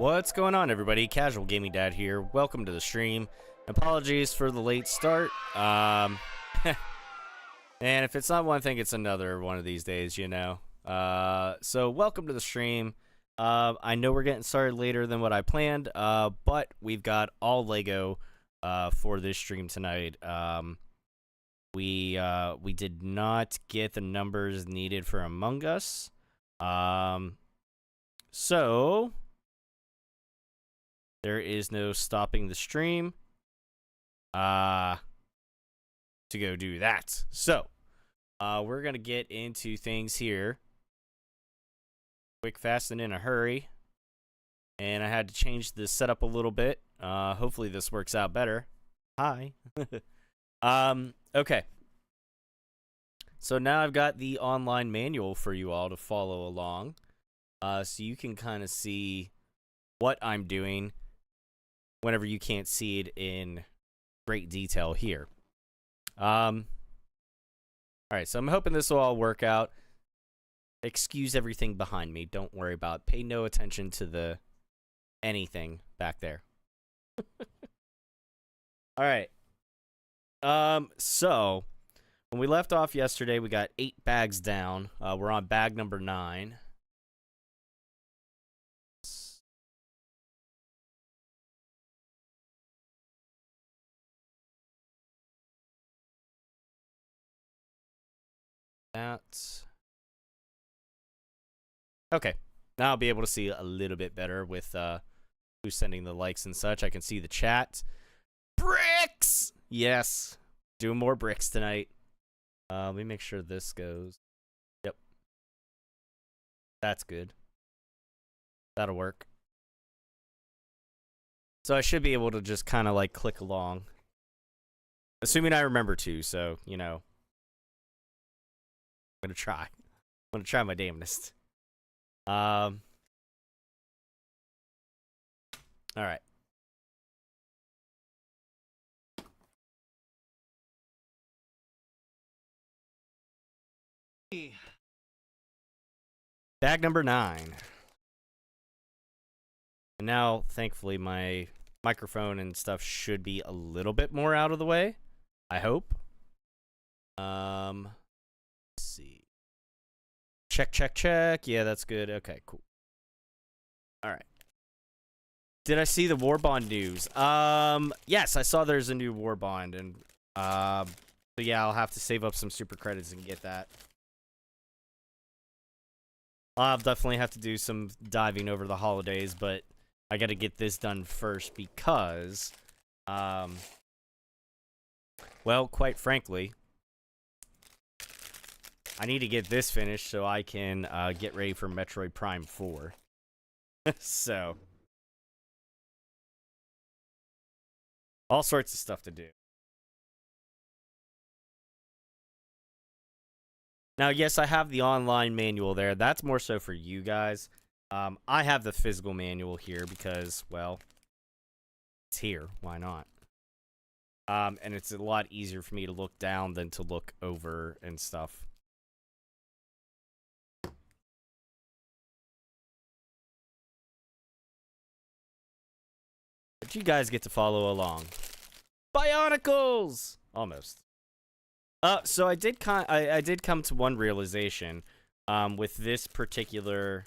What's going on, everybody? Casual Gaming Dad here. Welcome to the stream. Apologies for the late start. And if it's not one thing, it's another one of these days, you know. So welcome to the stream. I know we're getting started later than what I planned, but we've got all Lego for this stream tonight. We did not get the numbers needed for Among Us. So there is no stopping the stream to go do that. So we're gonna get into things here quick, fast, and in a hurry. And I had to change the setup a little bit. Hopefully this works out better. Hi. Okay. So now I've got the online manual for you all to follow along. So you can kind of see what I'm doing whenever you can't see it in great detail here. All right, so I'm hoping this will all work out. Excuse everything behind me. Don't worry about it. Pay no attention to the anything back there. All right. So when we left off yesterday, we got 8 bags down. We're on bag number 9. Okay, now I'll be able to see a little bit better with who's sending the likes and such. I can see the chat. Bricks! Yes, doing more bricks tonight. Let me make sure this goes. Yep, that's good. That'll work. So I should be able to just kind of like click along, assuming I remember to. So you know. I'm gonna try my damnedest. All right. Bag number 9. And now, thankfully, my microphone and stuff should be a little bit more out of the way. I hope. Let's see. Check. Yeah, that's good. Okay, cool. All right. Did I see the war bond news? Yes, I saw there's a new war bond, and so yeah, I'll have to save up some super credits and get that. I'll definitely have to do some diving over the holidays, but I got to get this done first because, well, quite frankly, I need to get this finished so I can get ready for Metroid Prime 4. So, all sorts of stuff to do. Now, yes, I have the online manual there. That's more so for you guys. I have the physical manual here because, well, it's here. Why not? And it's a lot easier for me to look down than to look over and stuff. But you guys get to follow along. Bionicles! Almost. So I did come to one realization with this particular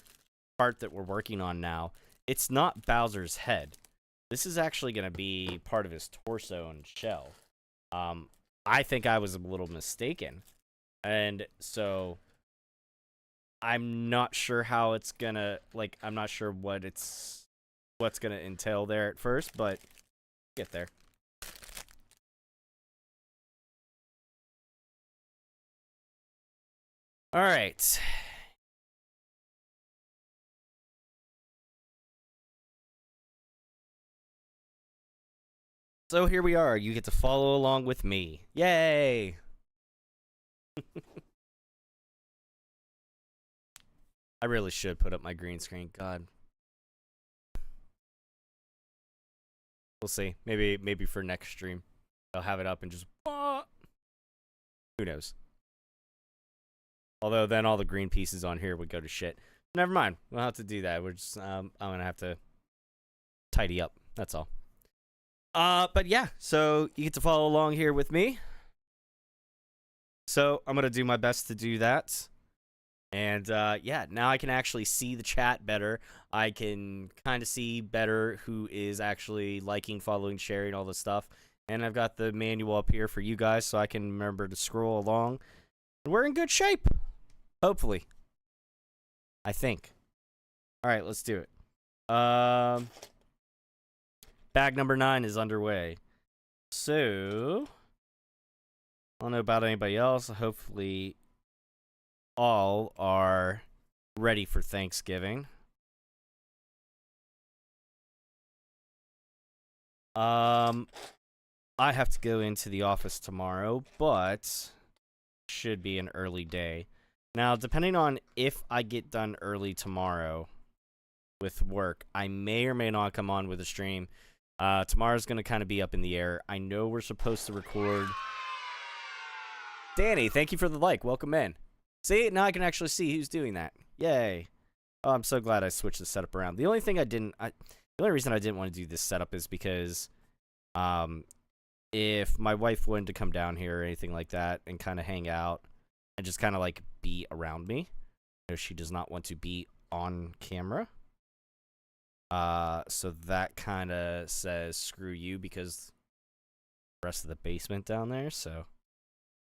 part that we're working on now. It's not Bowser's head. This is actually going to be part of his torso and shell. I think I was a little mistaken. And so I'm not sure how it's going to, like, I'm not sure what's going to entail there at first, but get there. All right. So here we are. You get to follow along with me. Yay! I really should put up my green screen. God. We'll see. Maybe for next stream, I'll have it up and just. Who knows? Although then all the green pieces on here would go to shit. Never mind. We'll have to do that. We're just I'm gonna have to tidy up. That's all. But yeah, so you get to follow along here with me. So I'm gonna do my best to do that. And yeah, now I can actually see the chat better. I can kind of see better who is actually liking, following, sharing, all this stuff. And I've got the manual up here for you guys so I can remember to scroll along. And we're in good shape. Hopefully. I think. All right, let's do it. Bag number 9 is underway. So, I don't know about anybody else. Hopefully, all are ready for Thanksgiving. I have to go into the office tomorrow, but should be an early day. Now, depending on if I get done early tomorrow with work, I may or may not come on with a stream. Tomorrow's going to kind of be up in the air. I know we're supposed to record. Danny, thank you for the like. Welcome in. See, now I can actually see who's doing that. Yay. Oh, I'm so glad I switched the setup around. The only thing the only reason I didn't want to do this setup is because if my wife wanted to come down here or anything like that and kind of hang out and just kind of like be around me, you know, she does not want to be on camera. So that kind of says screw you because the rest of the basement down there. So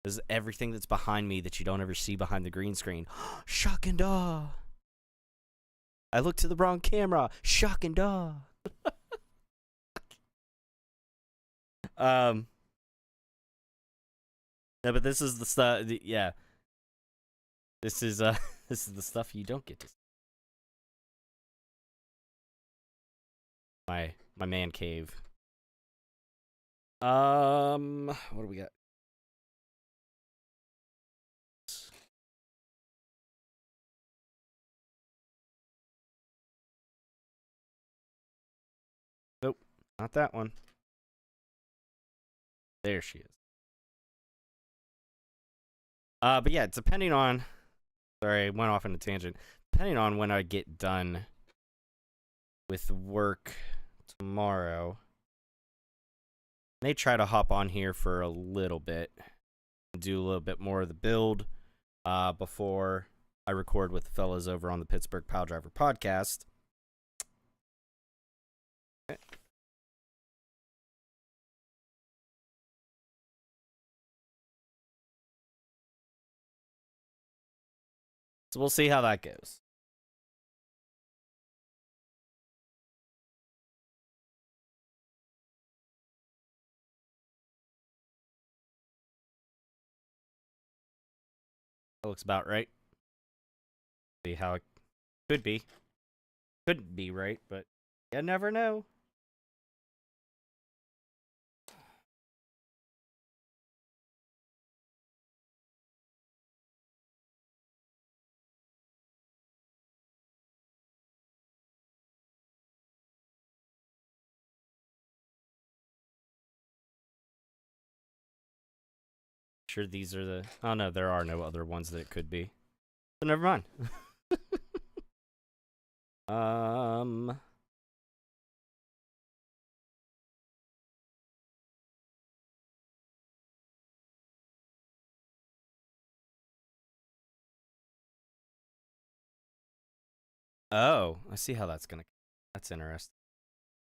this is everything that's behind me that you don't ever see behind the green screen. Shock and awe. I looked to the wrong camera. Shock and awe. No, but this is the stuff. Yeah, this is this is the stuff you don't get to see. My man cave. What do we got? Nope, not that one. There she is. But yeah, depending on, sorry, I went off on a tangent. Depending on when I get done with work tomorrow, I may try to hop on here for a little bit and do a little bit more of the build before I record with the fellas over on the Pittsburgh Pile Driver podcast. Okay. So we'll see how that goes. That looks about right. See how it could be. Couldn't be right, but you never know. Sure, these are the. Oh no, there are no other ones that it could be. So never mind. Oh, I see how that's gonna. That's interesting.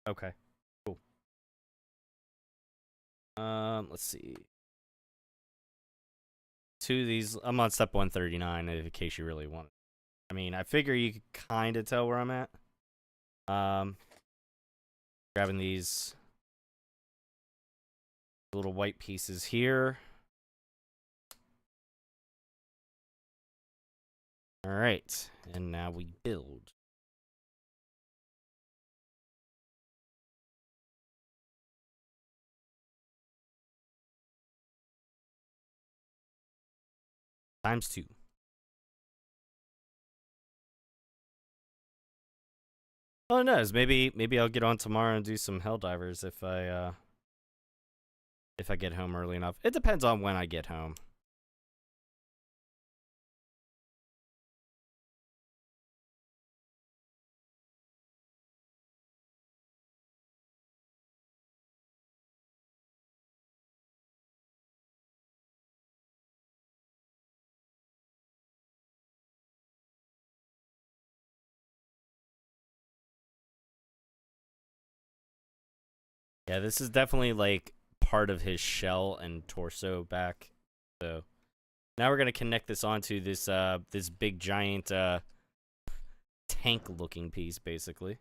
Okay, cool. Let's see. Two of these. I'm on step 139. In case you really want it. I mean, I figure you could kind of tell where I'm at. Grabbing these little white pieces here. All right, and now we build. ×2. Oh no, maybe I'll get on tomorrow and do some Helldivers if I get home early enough. It depends on when I get home. Yeah, this is definitely like part of his shell and torso back. So now we're gonna connect this onto this big giant tank looking piece, basically.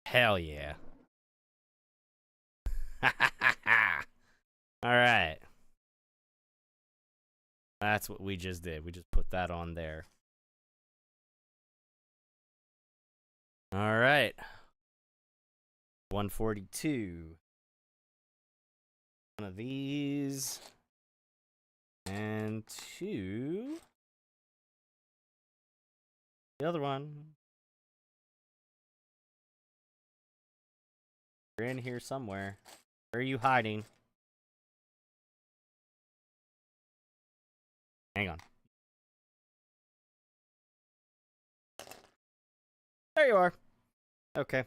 Hell yeah. All right. That's what we just did. We just put that on there. All right. 142. One of these. And two. The other one. You're in here somewhere. Where are you hiding? Hang on. There you are. Okay.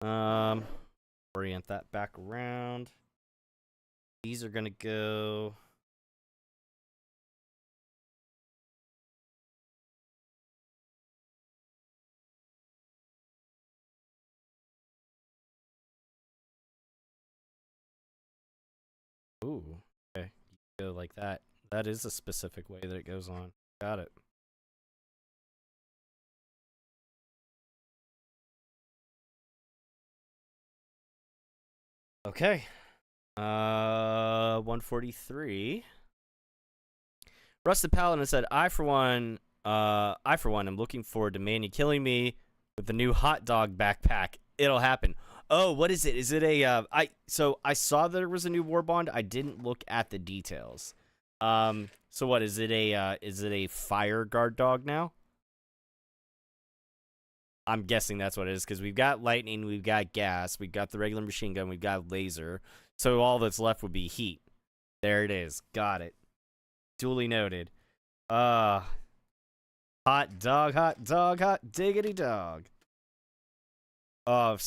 Orient that back around. These are gonna go. Ooh. Okay. Go like that. That is a specific way that it goes on. Got it. Okay. 143. Rusted Paladin said, I for one am looking forward to Manny killing me with the new hot dog backpack. It'll happen. Oh, what is it? Is it a I saw that there was a new war bond. I didn't look at the details. So what is it a fire guard dog now? I'm guessing that's what it is because we've got lightning, we've got gas, we've got the regular machine gun, we've got laser. So all that's left would be heat. There it is. Got it. Duly noted. Hot dog, hot diggity dog. Oh,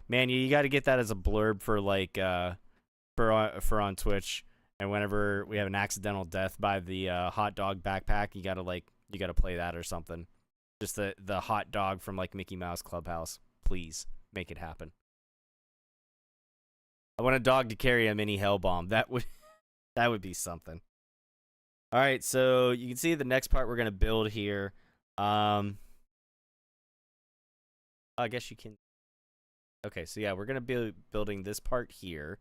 man, you got to get that as a blurb for like for on Twitch. And whenever we have an accidental death by the hot dog backpack, you gotta play that or something. Just the hot dog from like Mickey Mouse Clubhouse. Please make it happen. I want a dog to carry a mini hell bomb. That would be something. All right, so you can see the next part we're gonna build here. I guess you can. Okay, so yeah, we're gonna be building this part here.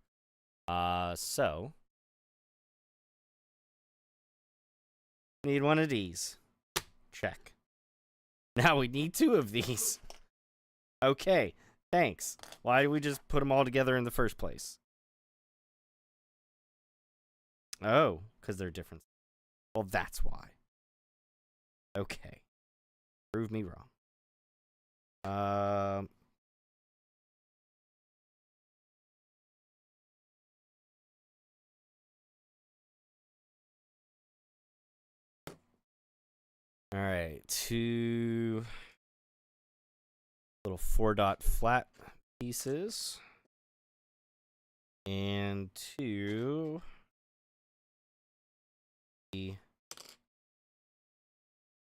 So need one of these. Check. Now we need two of these. Okay, thanks. Why did we just put them all together in the first place? Oh, because they're different. Well, that's why. Okay. Prove me wrong. All right, two little 4-dot flat pieces. And two the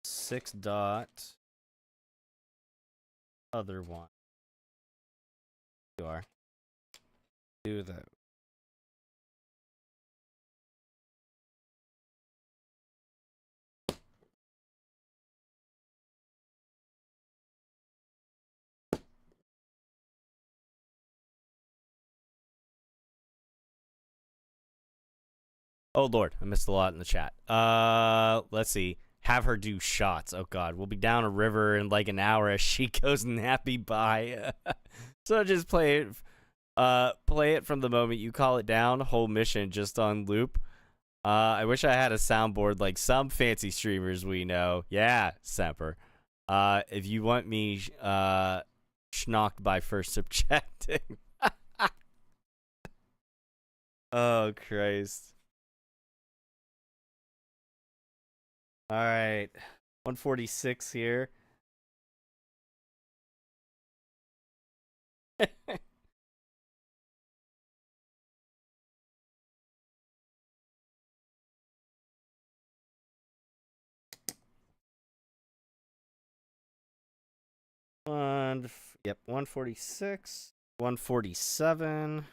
6-dot other one. You are. Do that. Oh Lord, I missed a lot in the chat. Let's see. Have her do shots. Oh God, we'll be down a river in like an hour as she goes nappy by. So just play it from the moment you call it down. Whole mission just on loop. I wish I had a soundboard like some fancy streamers we know. Yeah, Semper. If you want me schnocked by first subjecting. Oh Christ. All right. 146 here. Yep, 146, 147.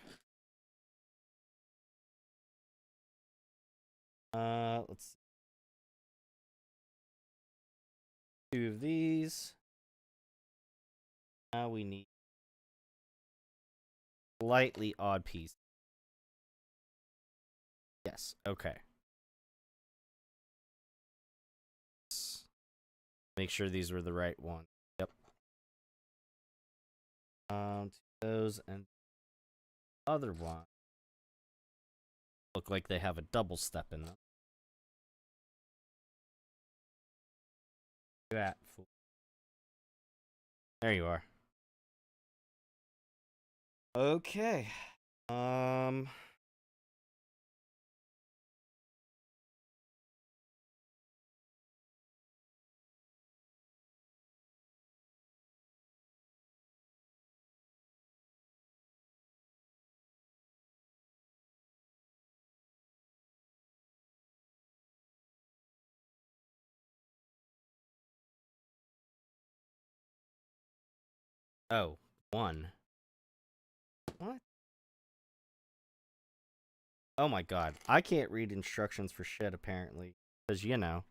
Let's see. 2 of these. Now we need slightly odd piece. Yes, okay. Make sure these were the right ones. Yep. Those and the other one look like they have a double step in them. Look at that fool. There you are. Okay. Oh, 1. What? Oh my god. I can't read instructions for shit, apparently. Because, you know,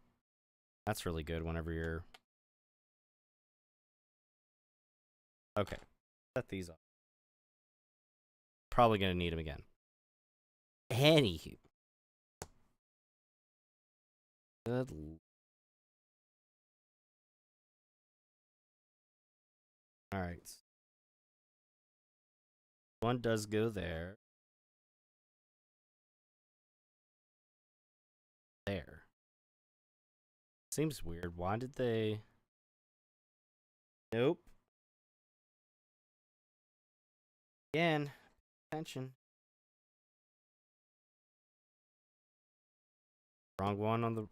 that's really good whenever you're... Okay. Set these up. Probably gonna need them again. Anywho. Good. Alright. One does go there. There. Seems weird. Why did they... Nope. Again. Attention. Wrong one on the...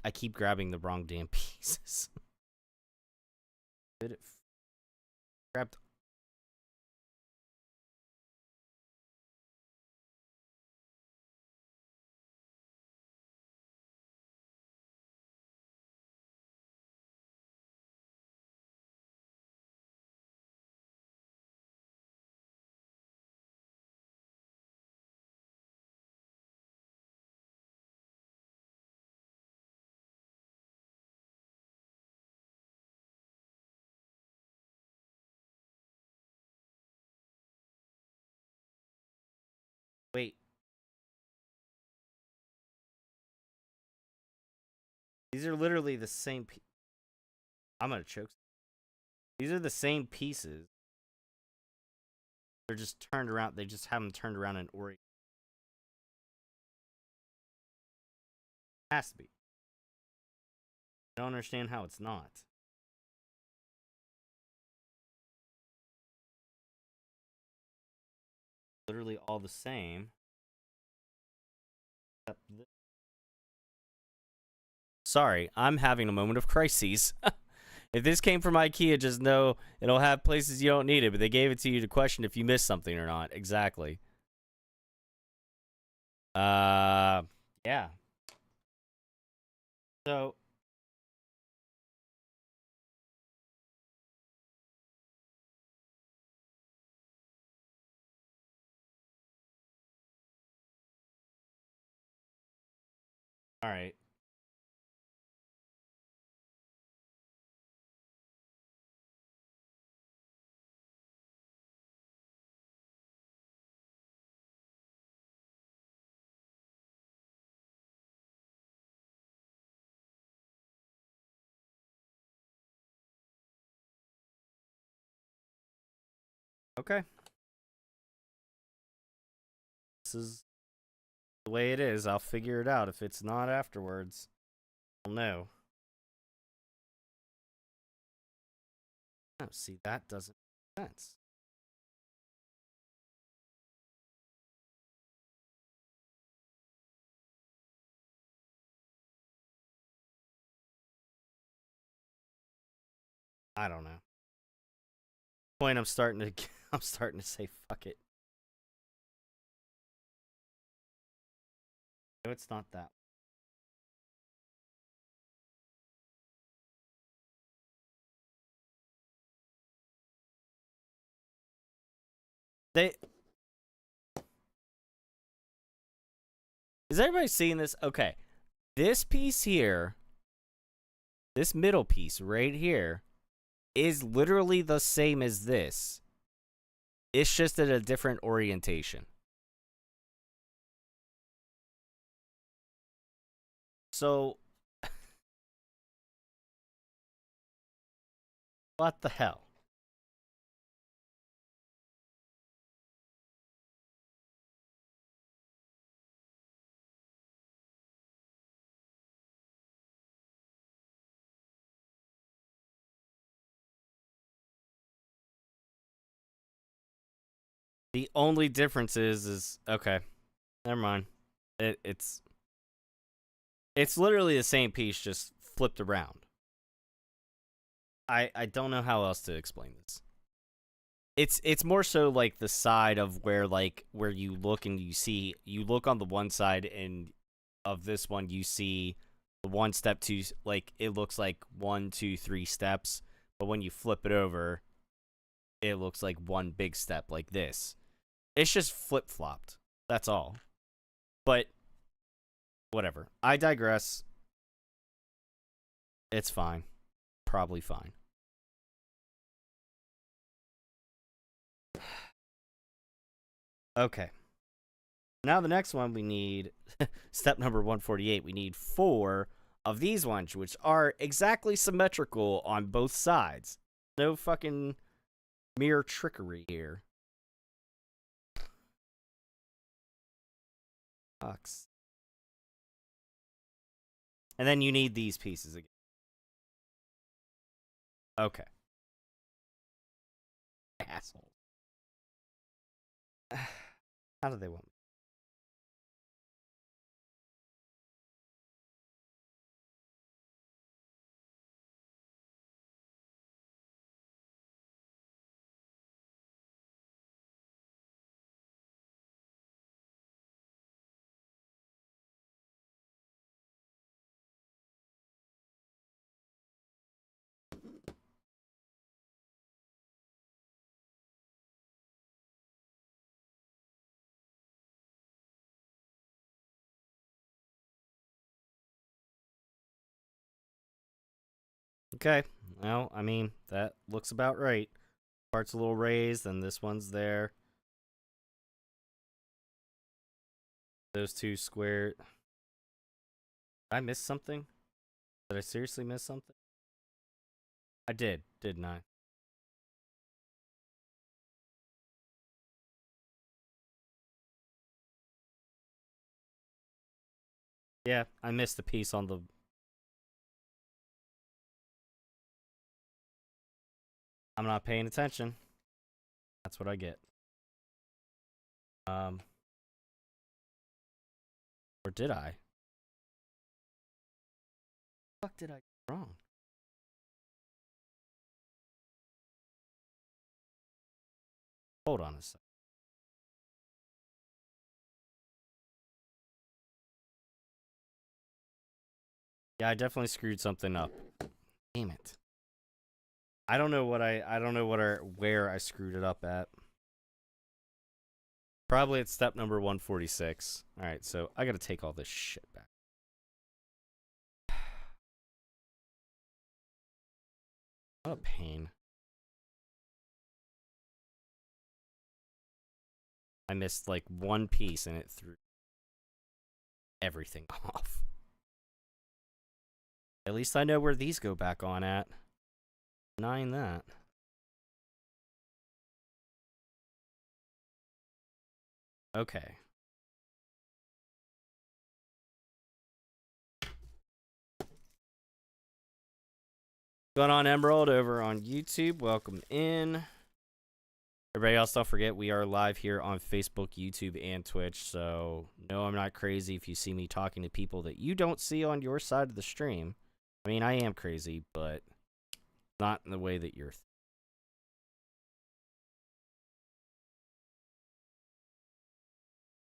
I keep grabbing the wrong damn pieces. Did it... Grabbed... Wait. These are literally the same... I'm gonna choke. These are the same pieces. They're just turned around. They just have them turned around in Ori. Has to be. I don't understand how it's not. Literally all the same. Sorry, I'm having a moment of crises. If this came from IKEA, just know it'll have places you don't need it, but they gave it to you to question if you missed something or not. Exactly. Yeah. So, all right. Okay. This is the way it is. I'll figure it out. If it's not afterwards, I'll know. Oh, see, that doesn't make sense. I don't know. Point I'm starting to say fuck it. No, it's not that. They Is everybody seeing this? Okay. This piece here, this middle piece right here, is literally the same as this. It's just at a different orientation. So, what the hell? The only difference is okay. Never mind. It's literally the same piece, just flipped around. I don't know how else to explain this. It's more so like the side of where you look and you look on the one side and of this one you see the one step two, like it looks like 1, 2, 3 steps, but when you flip it over, it looks like one big step like this. It's just flip flopped. That's all. But whatever. I digress. It's fine. Probably fine. Okay. Now the next one we need, step number 148, we need 4 of these ones, which are exactly symmetrical on both sides. No fucking mere trickery here. Sucks. And then you need these pieces again. Okay. Asshole. How do they want me? Okay. Well, I mean, that looks about right. Part's a little raised, and this one's there. Those two square. Did I miss something? Did I seriously miss something? I did, didn't I? Yeah, I missed the piece on the. I'm not paying attention. That's what I get. Um, or did I? What the fuck did I get wrong? Hold on a sec. Yeah, I definitely screwed something up. Damn it. I don't know where I screwed it up at. Probably at step number 146. All right, so I got to take all this shit back. What a pain. I missed like one piece and it threw everything off. At least I know where these go back on at. Denying that. Okay. What's going on, Emerald, over on YouTube? Welcome in. Everybody else, don't forget, we are live here on Facebook, YouTube, and Twitch. So, no, I'm not crazy if you see me talking to people that you don't see on your side of the stream. I mean, I am crazy, but not in the way that you're.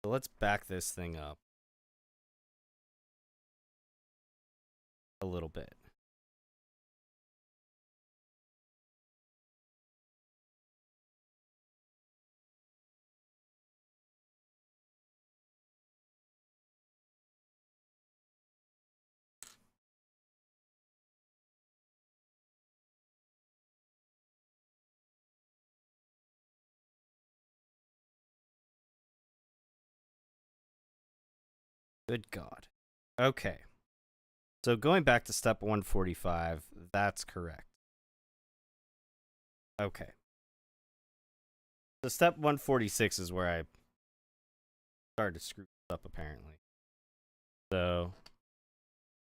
So let's back this thing up a little bit. Good God. Okay. So going back to step 145, that's correct. Okay. So step 146 is where I started to screw this up, apparently. So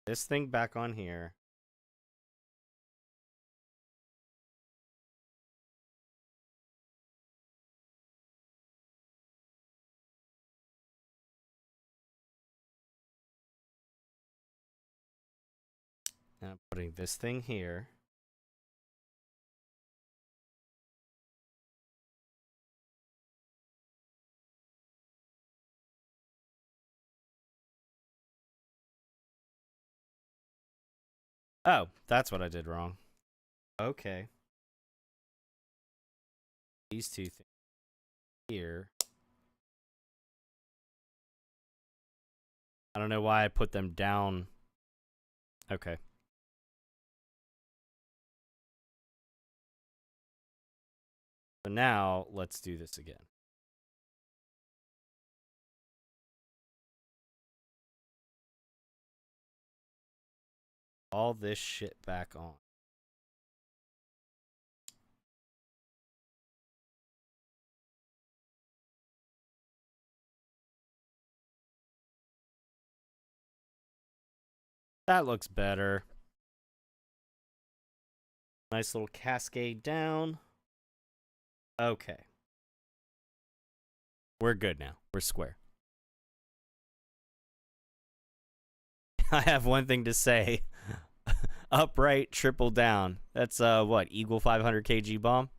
this thing back on here. And I'm putting this thing here. Oh, that's what I did wrong. Okay. These two things here. I don't know why I put them down. Okay. So now let's do this again. All this shit back on. That looks better. Nice little cascade down. Okay. We're good now. We're square. I have one thing to say. Upright, triple down. That's what? Eagle 500 kg bomb?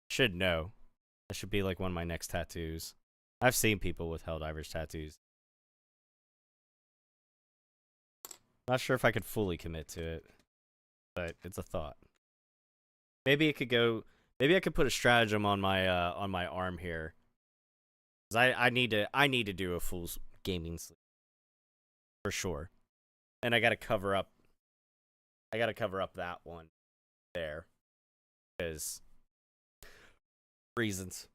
Should know. That should be like one of my next tattoos. I've seen people with Helldivers tattoos. Not sure if I could fully commit to it, but it's a thought. Maybe it could go. Maybe I could put a stratagem on my arm here. 'Cause I need to do a full gaming sleeve for sure, and I gotta cover up. I gotta cover up that one there, because reasons.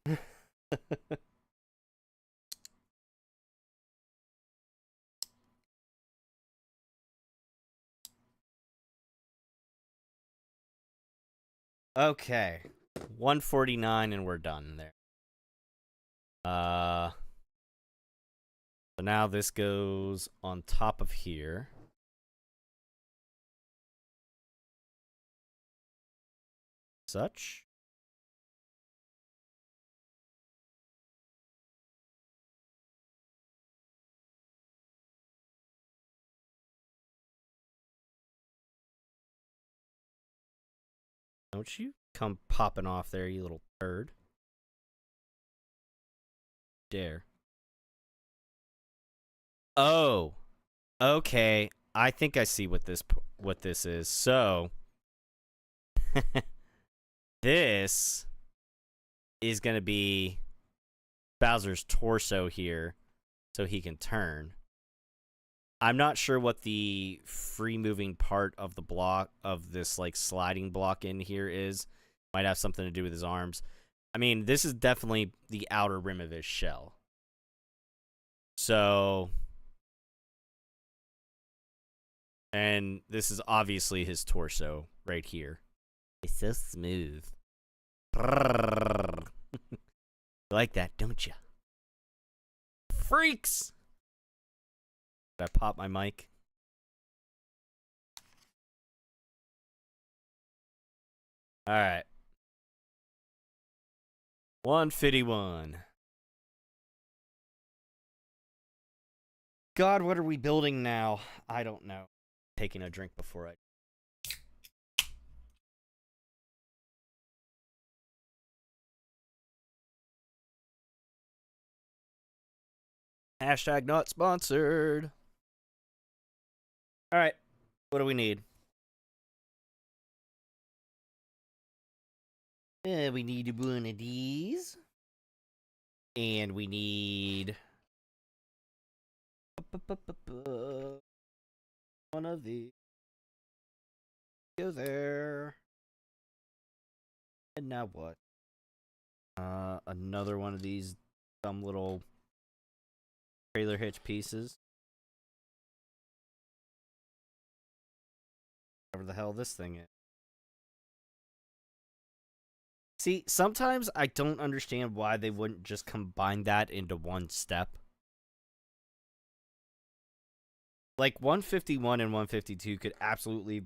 Okay, 149, and we're done there. So now this goes on top of here. Such. Don't you come popping off there, you little turd. Dare. Oh. Okay. I think I see what this is. So this is going to be Bowser's torso here so he can turn. I'm not sure what the free moving part of the block of this like sliding block in here is. Might have something to do with his arms. I mean, this is definitely the outer rim of his shell. So, and this is obviously his torso right here. It's so smooth. You like that, don't you? Freaks! Did I pop my mic? Alright. 151. God, what are we building now? I don't know. Taking a drink before I... Hashtag not sponsored. Alright. What do we need? We need one of these. And we need... one of these. Go there. And now what? Another one of these some little trailer hitch pieces. Whatever the hell this thing is. See, sometimes I don't understand why they wouldn't just combine that into one step. Like 151 and 152 could absolutely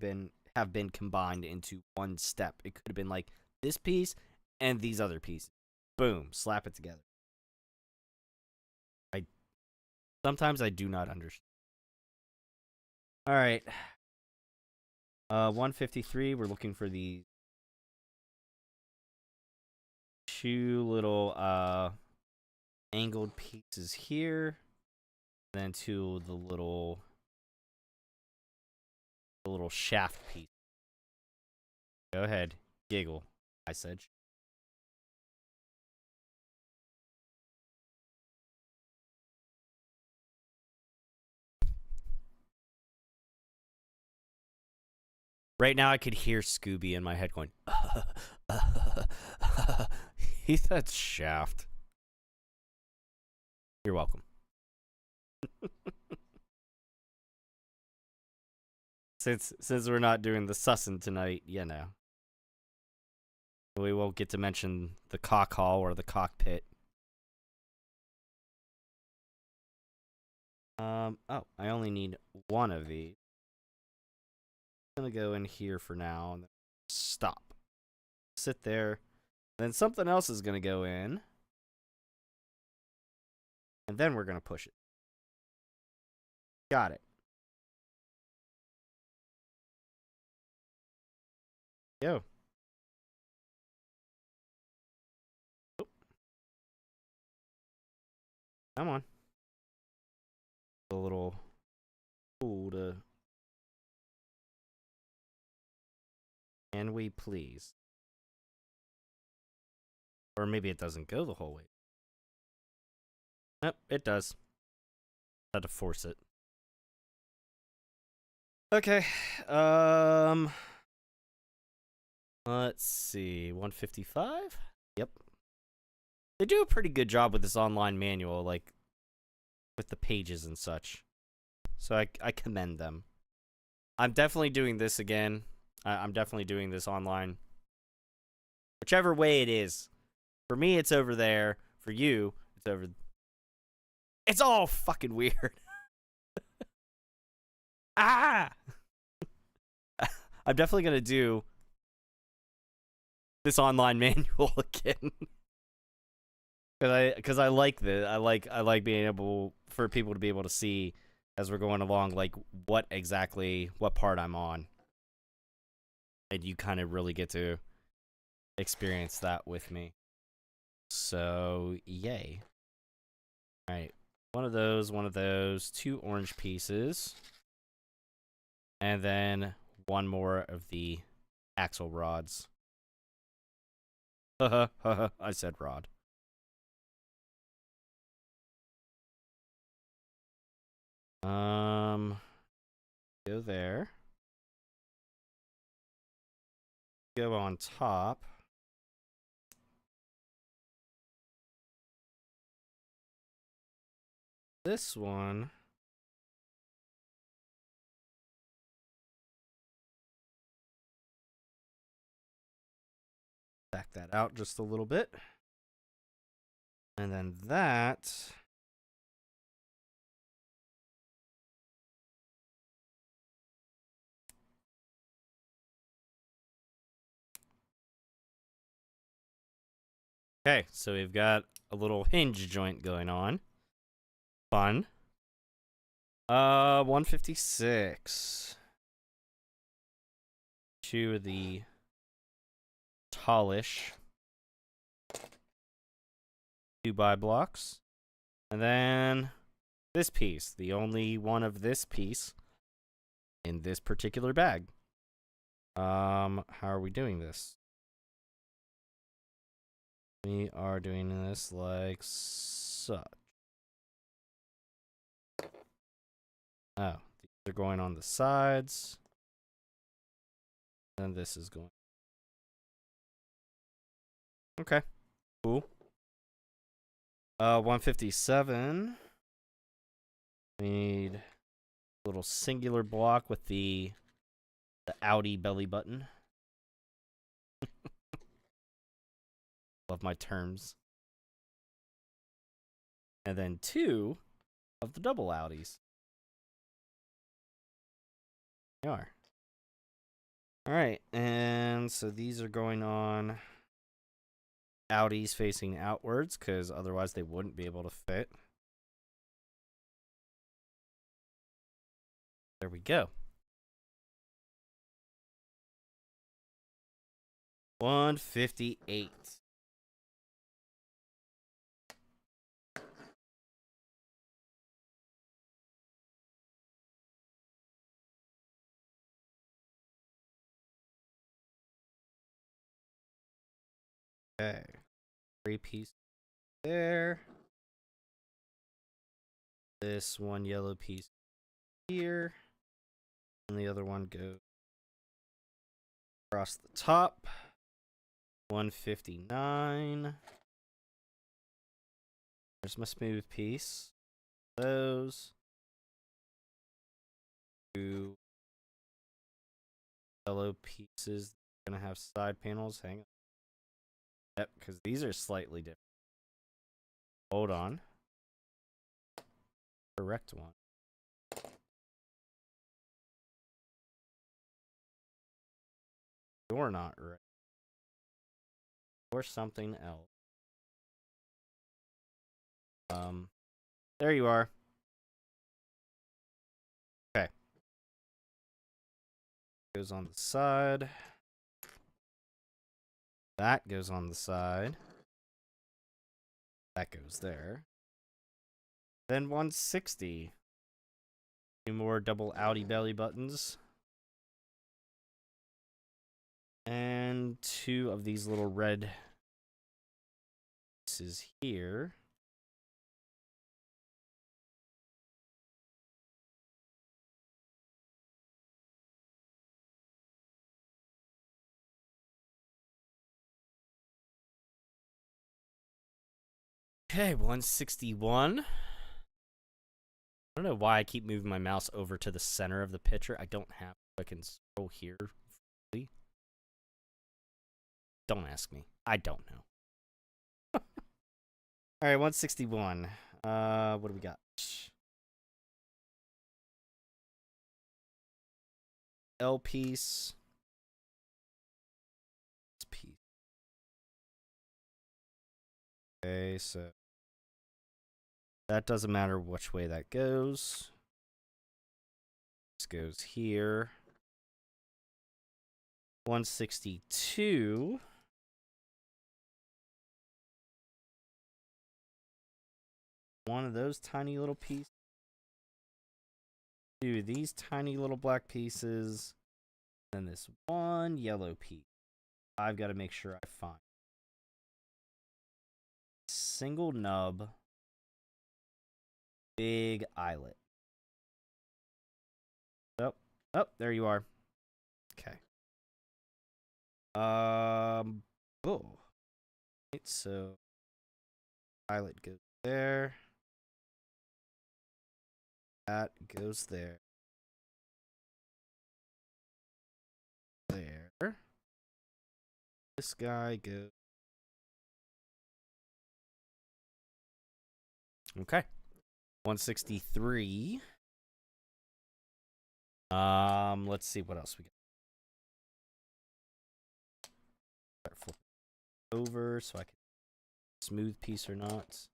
have been combined into one step. It could have been like this piece and these other pieces. Boom, slap it together. Sometimes I do not understand. All right. 153, we're looking for the two little angled pieces here, and then two of the little shaft piece. Go ahead, giggle. I said. Right now, I could hear Scooby in my head going, he said shaft. You're welcome. Since we're not doing the sussin tonight, you know. We won't get to mention the cock hall or the cockpit. Oh, I only need one of these. I'm gonna go in here for now and then stop. Sit there. Then something else is gonna go in. And then we're gonna push it. Got it. Go. Oh. Come on. A little cool to. Can we please? Or maybe it doesn't go the whole way. Nope, it does. Had to force it. Okay. Let's see. 155? Yep. They do a pretty good job with this online manual, like with the pages and such. So I commend them. I'm definitely doing this again. I'm definitely doing this online. Whichever way it is. For me, it's over there. For you, it's over. It's all fucking weird. Ah! I'm definitely gonna do this online manual again. Because I like this. I like being able for people to be able to see as we're going along, like what part I'm on, and you kind of really get to experience that with me. So yay! All right, one of those, two orange pieces, and then one more of the axle rods. I said rod. Go there. Go on top. This one. Back that out just a little bit. And then that. Okay, so we've got a little hinge joint going on. Fun. 156. Two of the tallish 2x blocks. And then this piece, the only one of this piece in this particular bag. How are we doing this? We are doing this like such. Oh, these are going on the sides. And this is going. Okay. Cool. 157. We need a little singular block with the Audi belly button. Love my terms. And then 2 of the double Audis. They are. Alright, and so these are going on Audis facing outwards, because otherwise they wouldn't be able to fit. There we go. 158. Okay. 3 piece there. This one yellow piece here. And the other one goes across the top. 159. There's my smooth piece. Those. 2 yellow pieces. Gonna have side panels. Hang on. Yep, because these are slightly different. Hold on. Correct one. You're not right. Or something else. There you are. Okay. Goes on the side. That goes on the side. That goes there. Then 160. 2 more double Audi belly buttons. And 2 of these little red pieces here. Okay, 161. I don't know why I keep moving my mouse over to the center of the picture. I don't have. I can scroll here. Don't ask me. I don't know. All right, 161. What do we got? L piece. Piece. Okay, so that doesn't matter which way that goes. This goes here. 162. One of those tiny little pieces. 2 of these tiny little black pieces. Then this one yellow piece. I've got to make sure I find single nub, big eyelet. Oh, there you are. Okay. Oh. Right, so eyelet goes there. That goes there. There. This guy goes. Okay. 163. Let's see what else we got. Flip it over so I can smooth piece or not.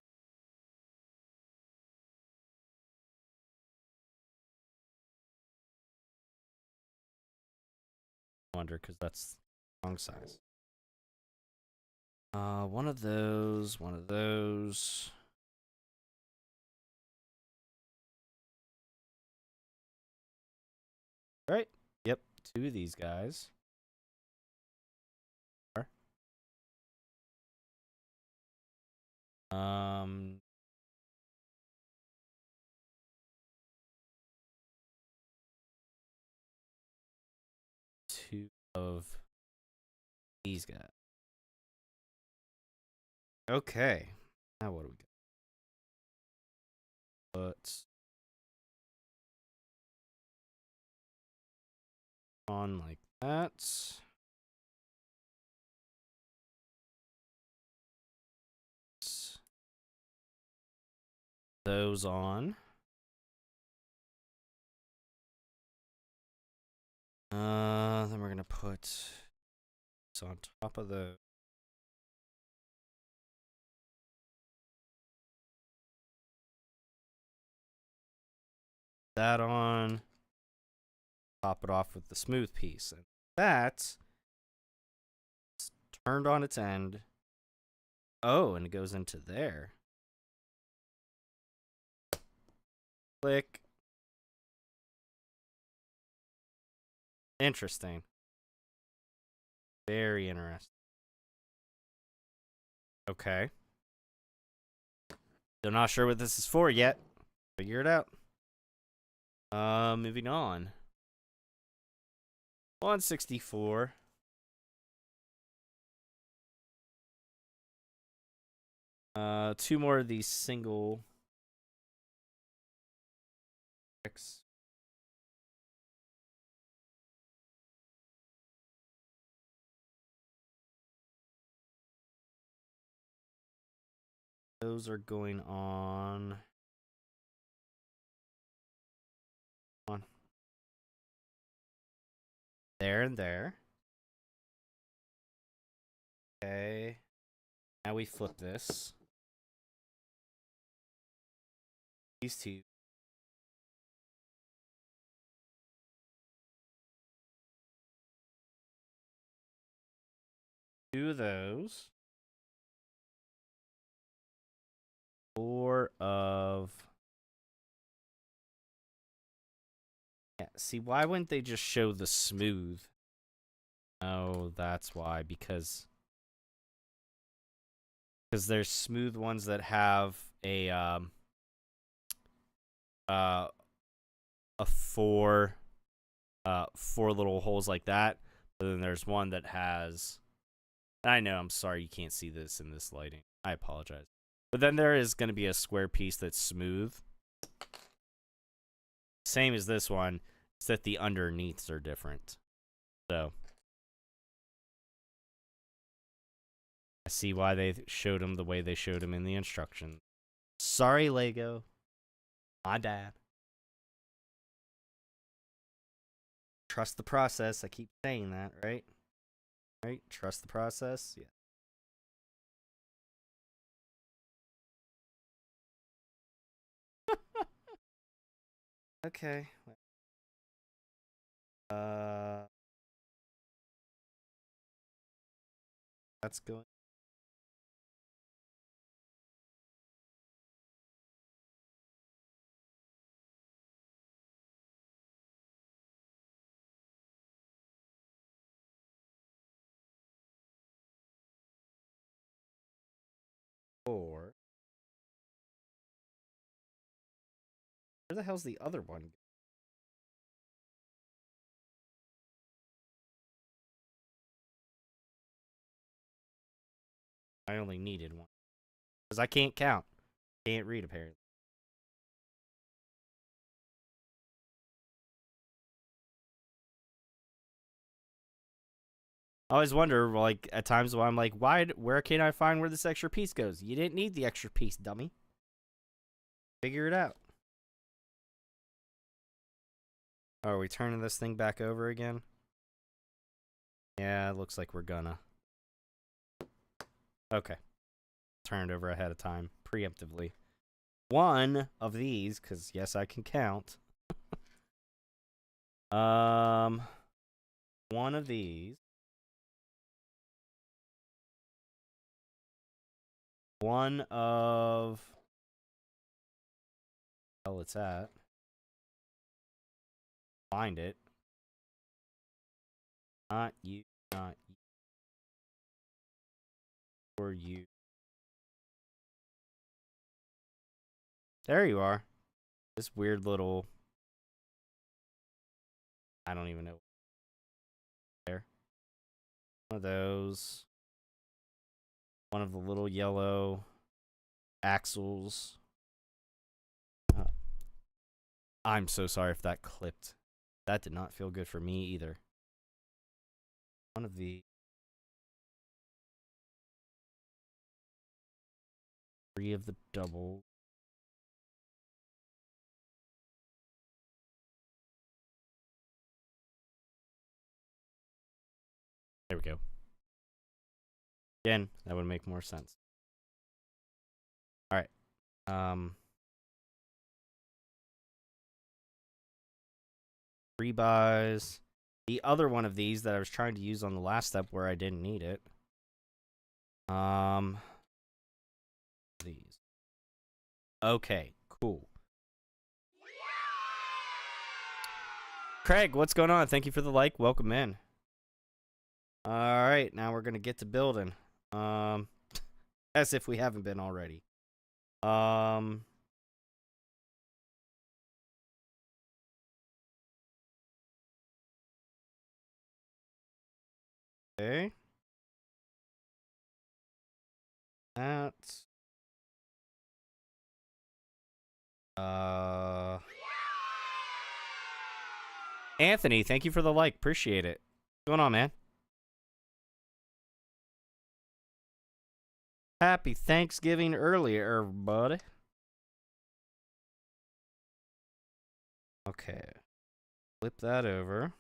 Wonder because that's the wrong size. One of those, one of those. All right. Yep, 2 of these guys. 2 of these guys. Okay. Now what do we got? put on like that. Those on. Then we're gonna put this on top of the. That on. Top it off with the smooth piece, and that's turned on its end. Oh, and it goes into there. Click. Interesting. Very interesting. Okay. Still not sure what this is for yet. Figure it out. Moving on. 164. Two more of these single X. Those are going on. There and there. Okay. Now we flip this. These two. Two of those. Four of. Yeah, see, why wouldn't they just show the smooth? Oh, that's why. Because there's smooth ones that have a four little holes like that. But then there's one that has. I know, I'm sorry you can't see this in this lighting. I apologize. But then there is going to be a square piece that's smooth. Same as this one, it's that the underneaths are different. So I see why they showed them the way they showed them in the instructions. Sorry, Lego. My dad. Trust the process. I keep saying that, right? Right? Trust the process. Yeah. Okay. That's going. Four. Where the hell's the other one? I only needed one. Because I can't count. Can't read, apparently. I always wonder, like, at times why I'm like, where can I find where this extra piece goes? You didn't need the extra piece, dummy. Figure it out. Oh, are we turning this thing back over again? Yeah, it looks like we're gonna. Okay. Turn it over ahead of time, preemptively. One of these, because yes, I can count. One of these. One of. Hell, it's at. Find it. Not you. Not you. Or you. There you are. This weird little. I don't even know. There. One of those. One of the little yellow axles. I'm so sorry if that clipped. That did not feel good for me either. One of the 3 of the double. There we go. Again, that would make more sense. All right. 3 buys. The other one of these that I was trying to use on the last step where I didn't need it. These. Okay, cool. Craig, what's going on? Thank you for the like. Welcome in. All right, now we're gonna get to building. As if we haven't been already. Okay. That's Anthony, thank you for the like. Appreciate it. What's going on, man? Happy Thanksgiving earlier, buddy. Okay. Flip that over.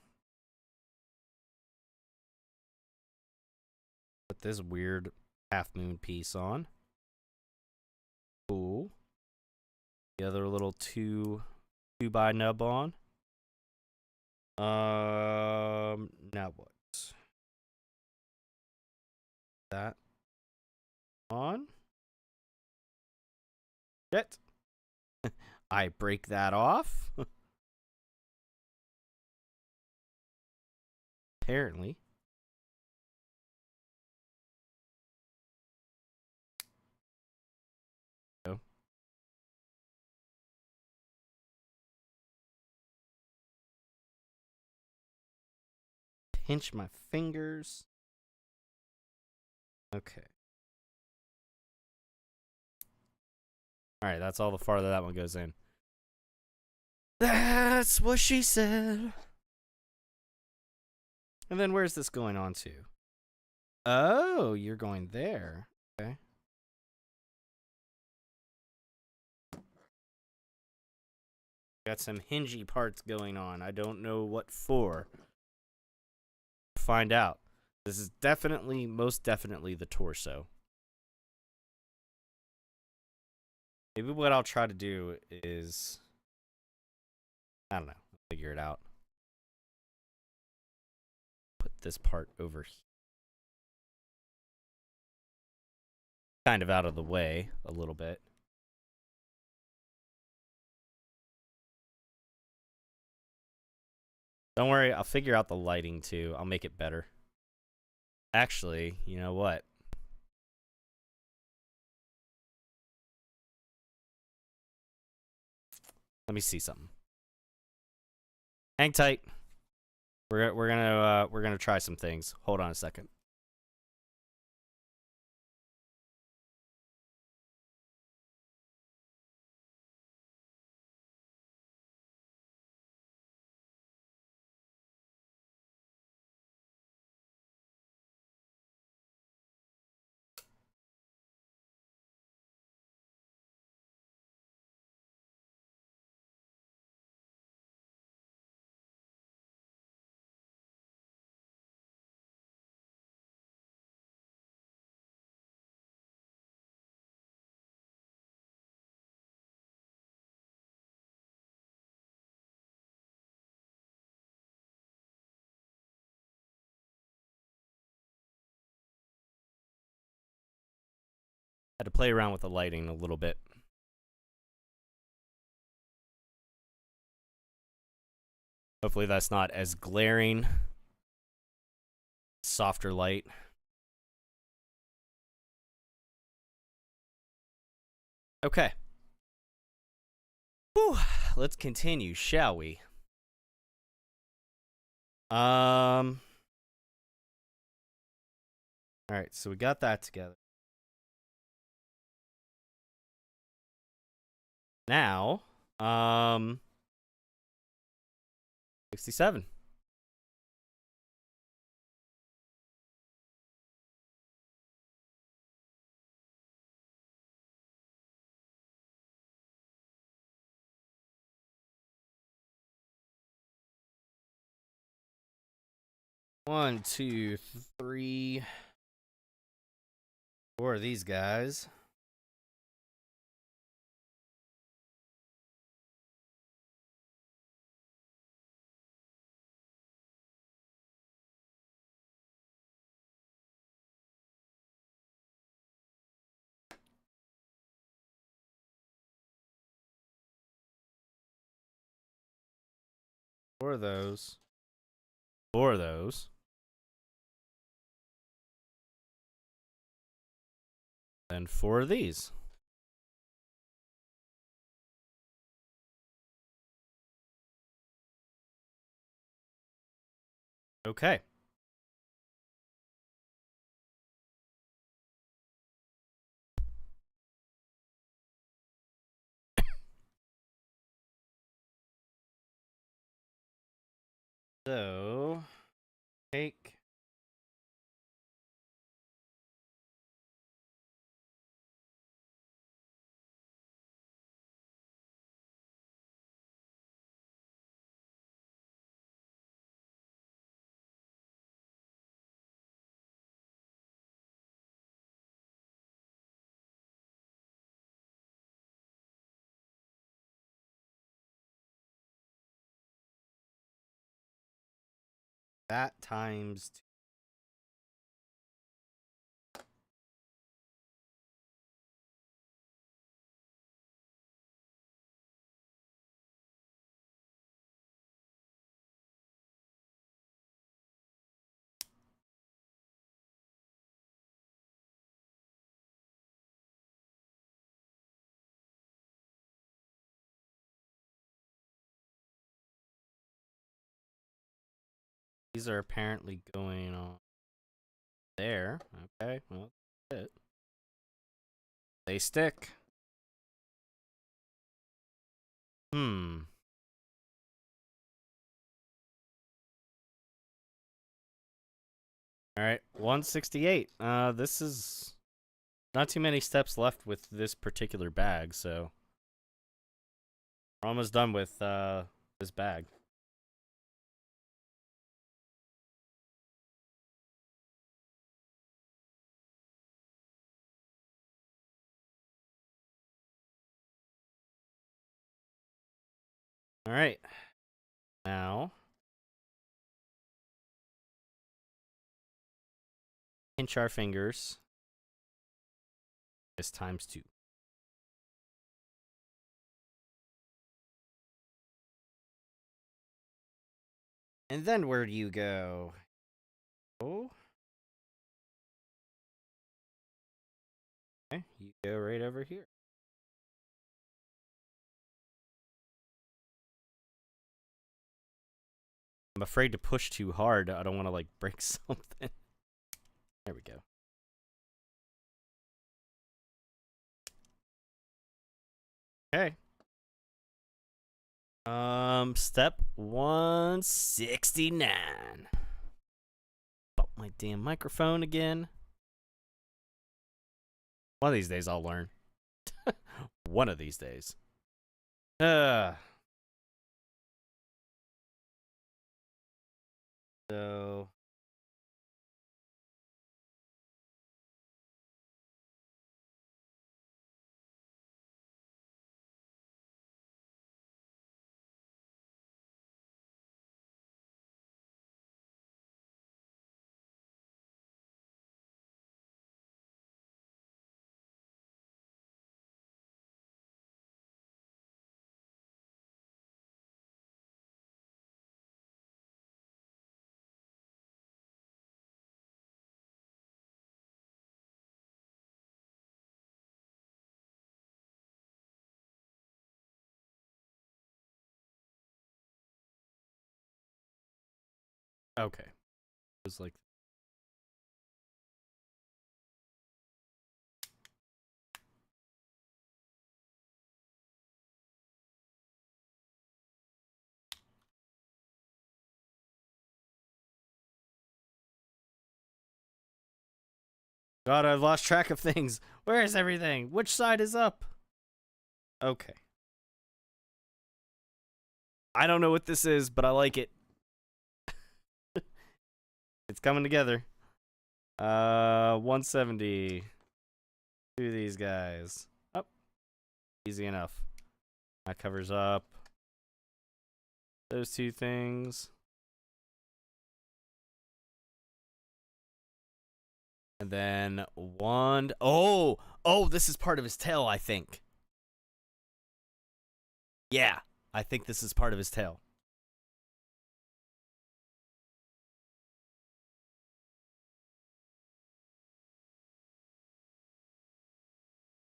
Put this weird half moon piece on. Cool. The other little 2 by nub on. Now what? That on. Shit. I break that off. Apparently. Oh. Pinch my fingers. Okay. Alright, that's all the farther that one goes in. That's what she said. And then where's this going on to? Oh, you're going there. Okay. Got some hingy parts going on. I don't know what for. Find out. This is definitely, most definitely the torso. Maybe what I'll try to do is, I don't know, figure it out. Put this part over here. Kind of out of the way a little bit. Don't worry, I'll figure out the lighting too. I'll make it better. Actually, you know what? Let me see something. Hang tight. We're gonna try some things. Hold on a second. Had to play around with the lighting a little bit. Hopefully that's not as glaring. Softer light. Okay. Whew. Let's continue, shall we? All right, so we got that together. Now, 67. One, two, three, four of these guys. Four of those. Four of those. And four of these. Okay. So, take. That times two. These are apparently going on there. Okay, well, that's it. They stick. Hmm. All right, 168. This is not too many steps left with this particular bag, so we're almost done with this bag. All right. Now, pinch our fingers. This times two. And then where do you go? Oh. Okay, you go right over here. I'm afraid to push too hard. I don't want to, like, break something. There we go. Okay. Step 169. Bump my damn microphone again. One of these days I'll learn. One of these days. So okay. It was like God, I've lost track of things. Where is everything? Which side is up? Okay. I don't know what this is, but I like it. It's coming together. 170. Do these guys. Up. Easy enough. That covers up those two things. And then one. Oh, this is part of his tail, I think. Yeah, I think this is part of his tail.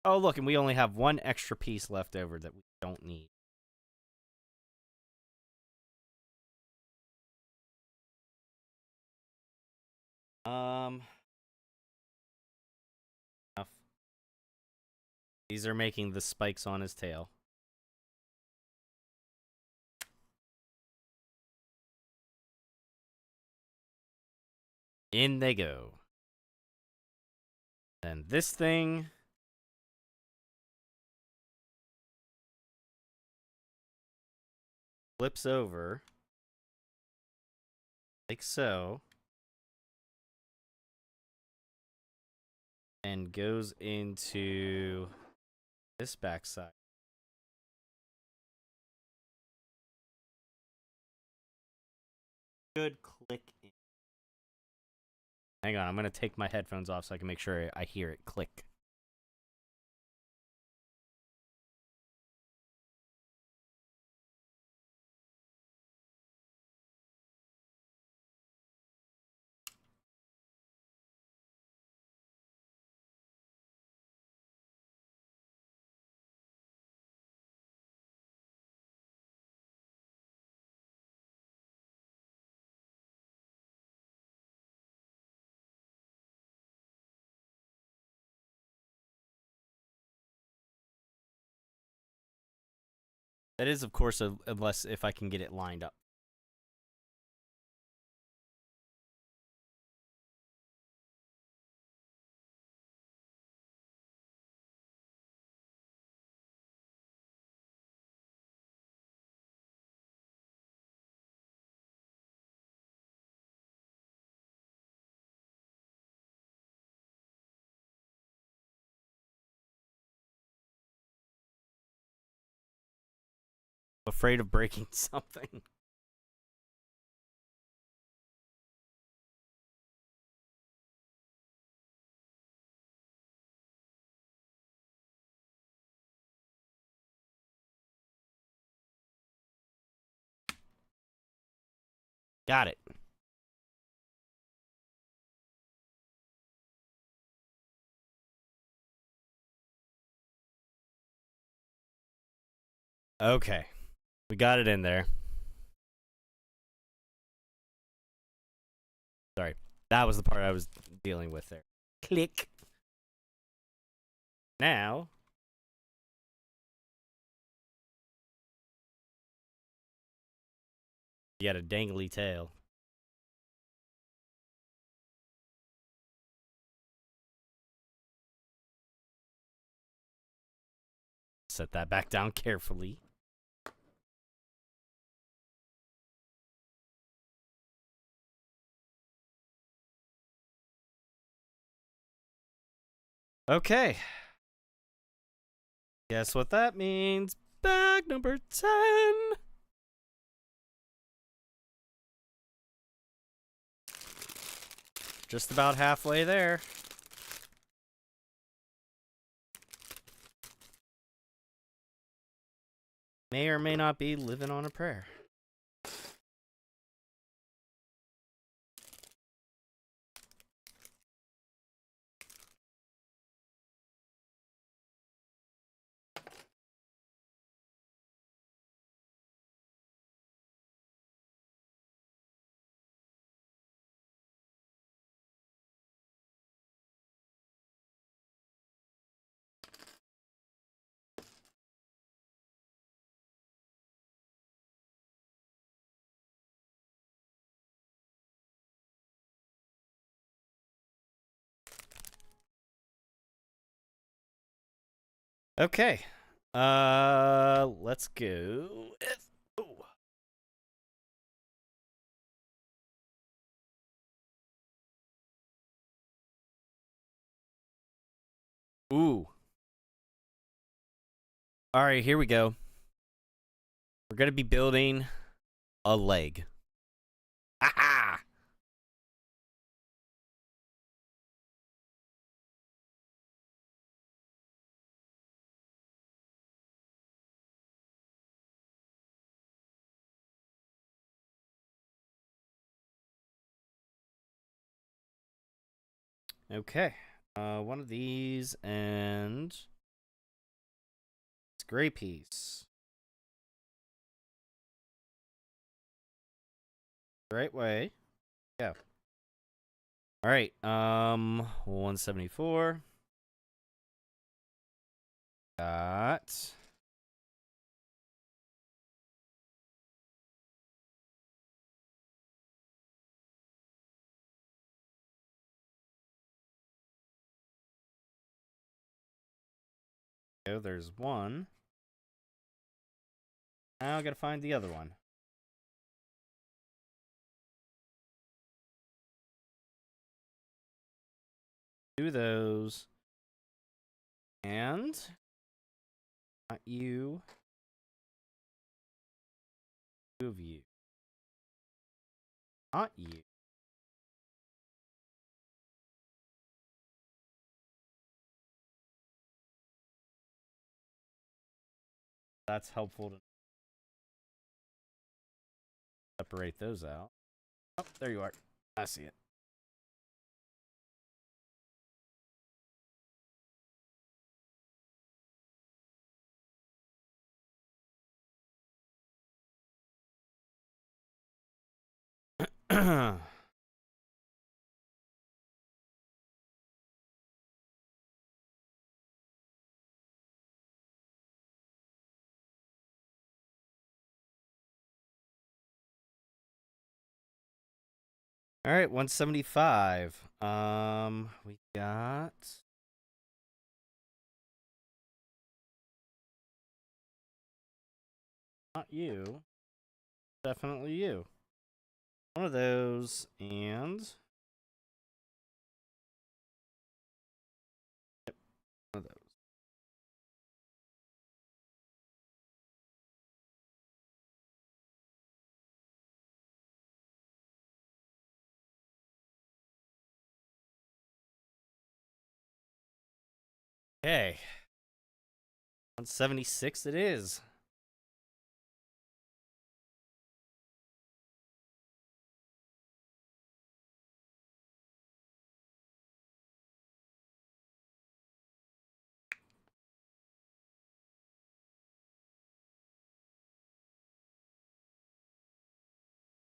Oh, look, and we only have one extra piece left over that we don't need. Enough. These are making the spikes on his tail. In they go. And this thing flips over like so and goes into this backside. Good click in. Hang on, I'm going to take my headphones off so I can make sure I hear it click. That is, of course, unless if I can get it lined up. Afraid of breaking something. Got it. Okay. We got it in there. Sorry. That was the part I was dealing with there. Click. Now, you got a dangly tail. Set that back down carefully. Okay. Guess what that means? Bag number 10. Just about halfway there. May or may not be living on a prayer. Okay. Let's go. Ooh. Ooh. All right, here we go. We're gonna be building a leg. Aha! Okay. One of these and it's gray piece. Right way. Yeah. All right. 174. Got. Oh, there's one. Now I gotta find the other one. Do those. And not you. Two of you. Not you. That's helpful to separate those out. Oh, there you are. I see it. All right, 175. We got not you. Definitely you. One of those and yep, one of those. Okay. 176 it is.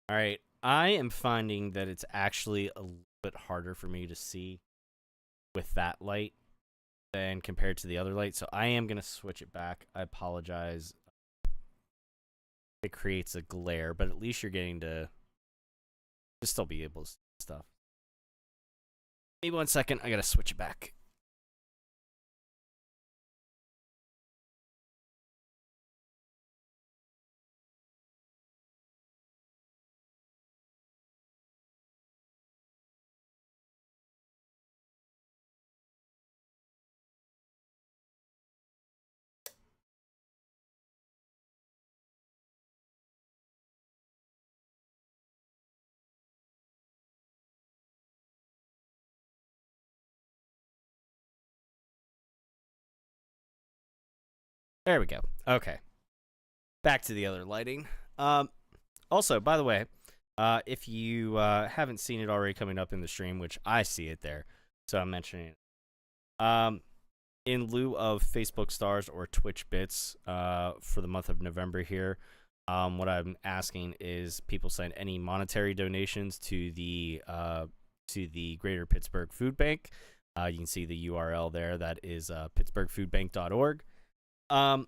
All right. I am finding that it's actually a little bit harder for me to see with that light than compared to the other light, so I am going to switch it back. I apologize. It creates a glare, but at least you're getting to still be able to see stuff. Maybe 1 second. I got to switch it back. There we go. Okay. Back to the other lighting. Also, by the way, if you haven't seen it already coming up in the stream, which I see it there, so I'm mentioning it. In lieu of Facebook stars or Twitch bits, for the month of November here, what I'm asking is people send any monetary donations to the Greater Pittsburgh Food Bank. You can see the URL there. That is pittsburghfoodbank.org. And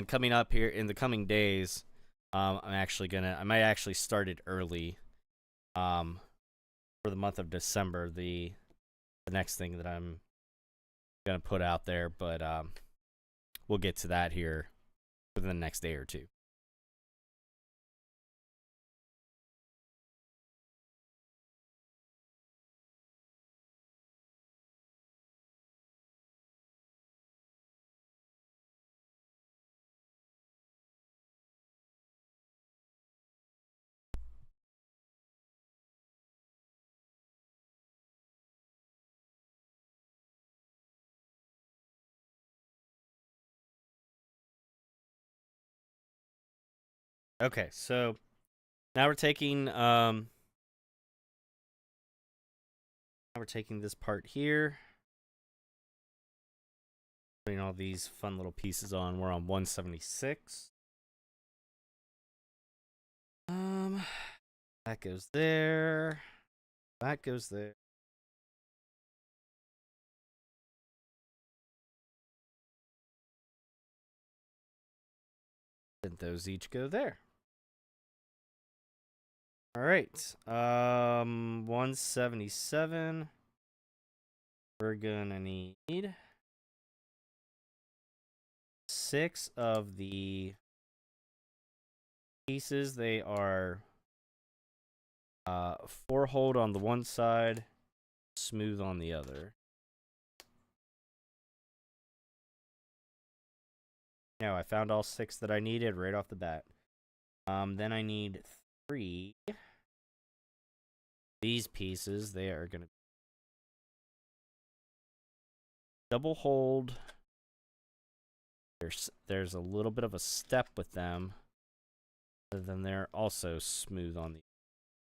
coming up here in the coming days, I might actually start it early. For the month of December, the next thing that I'm gonna put out there, but we'll get to that here within the next day or two. Okay, so now we're taking this part here, putting all these fun little pieces on. We're on 176. That goes there. That goes there. And those each go there. All right. 177. We're gonna need 6 of the pieces. They are 4 hold on the one side, smooth on the other. Now I found all 6 that I needed right off the bat. Then I need 3. These pieces, they are gonna double hold. There's a little bit of a step with them, but then they're also smooth on the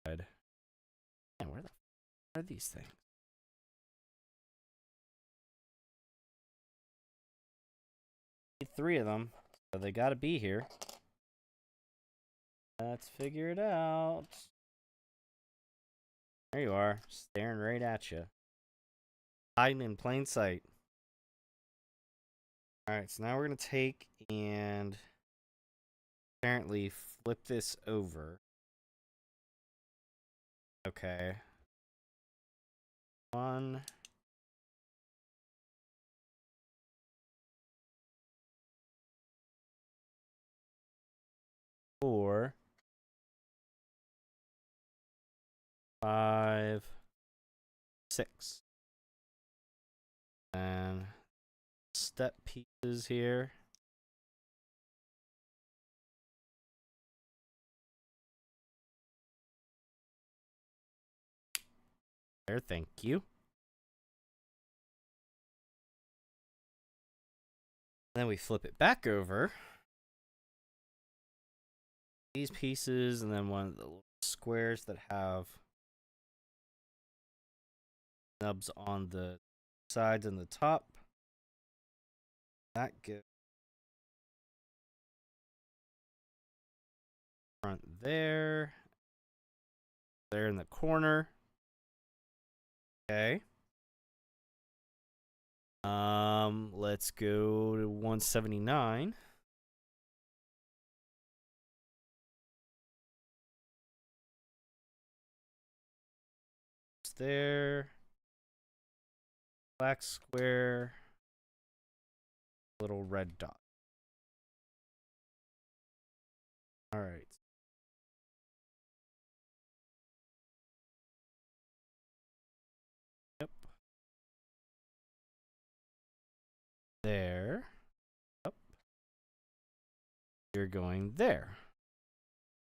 side. Man, where the are these things? Need 3 of them, so they gotta be here. Let's figure it out. There you are, staring right at you. Hiding in plain sight. Alright, so now we're going to take and apparently flip this over. Okay. 1. 4. 5. 6. And step pieces here. There, thank you. Then we flip it back over. These pieces, and then one of the little squares that have nubs on the sides and the top. That goes front there. There in the corner. Okay. Let's go to 179. It's there. Black square. Little red dot. All right. Yep. There. Up. You're going there.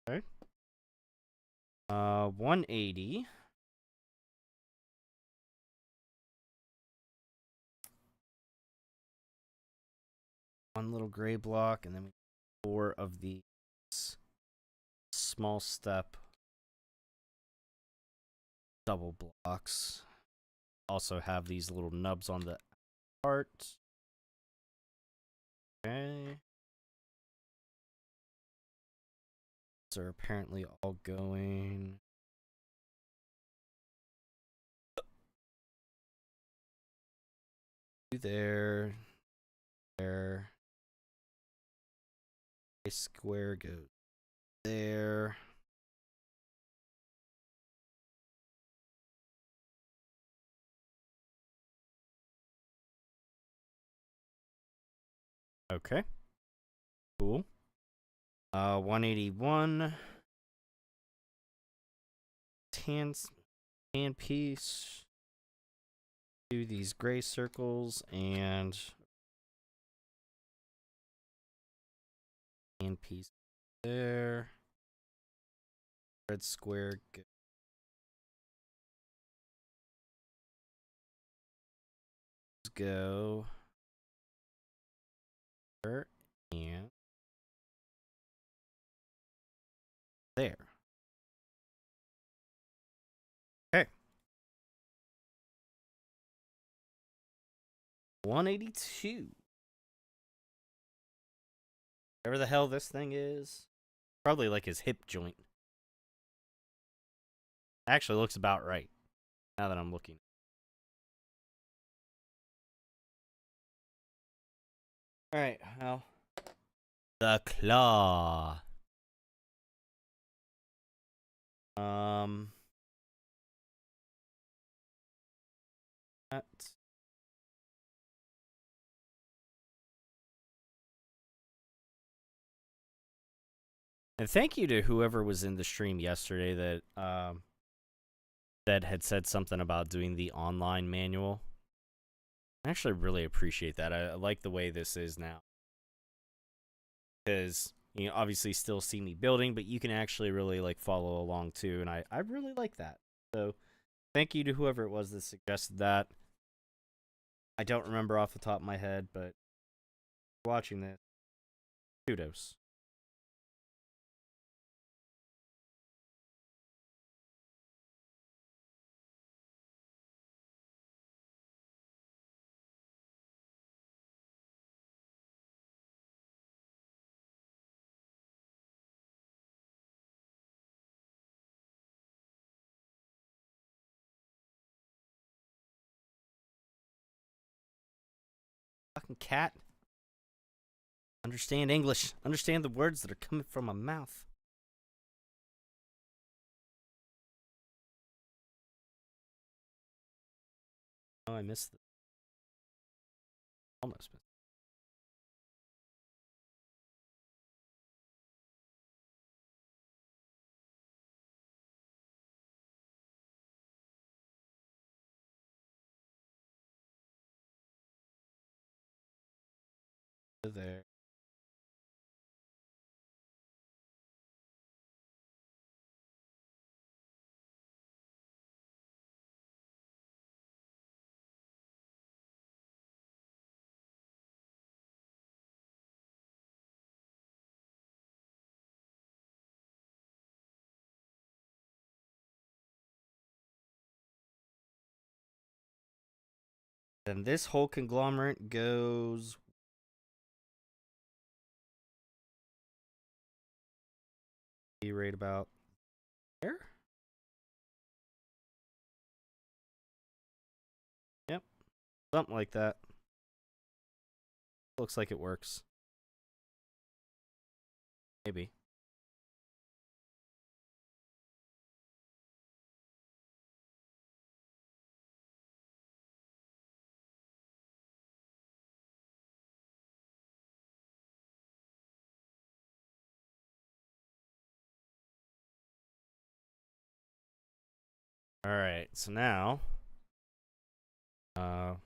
Okay. 180. One little gray block, and then we 4 of these small step double blocks. Also have these little nubs on the part. Okay. So are apparently all going there. There. A square goes there. Okay. Cool. 181. Tan piece. Do these gray circles and tan piece there. Red square. Go there and there. Okay. 182. Whatever the hell this thing is. Probably like his hip joint. Actually looks about right. Now that I'm looking. Alright, well. The claw. That. And thank you to whoever was in the stream yesterday that had said something about doing the online manual. I actually really appreciate that. I like the way this is now. Because, you know, obviously still see me building, but you can actually really like follow along too, and I really like that. So thank you to whoever it was that suggested that. I don't remember off the top of my head, but watching this, kudos. Fucking cat. Understand English. Understand the words that are coming from my mouth. Oh, I missed it. Almost missed it. There. Then this whole conglomerate goes. Be right about there. Yep. Something like that. Looks like it works. Maybe. Alright, so now on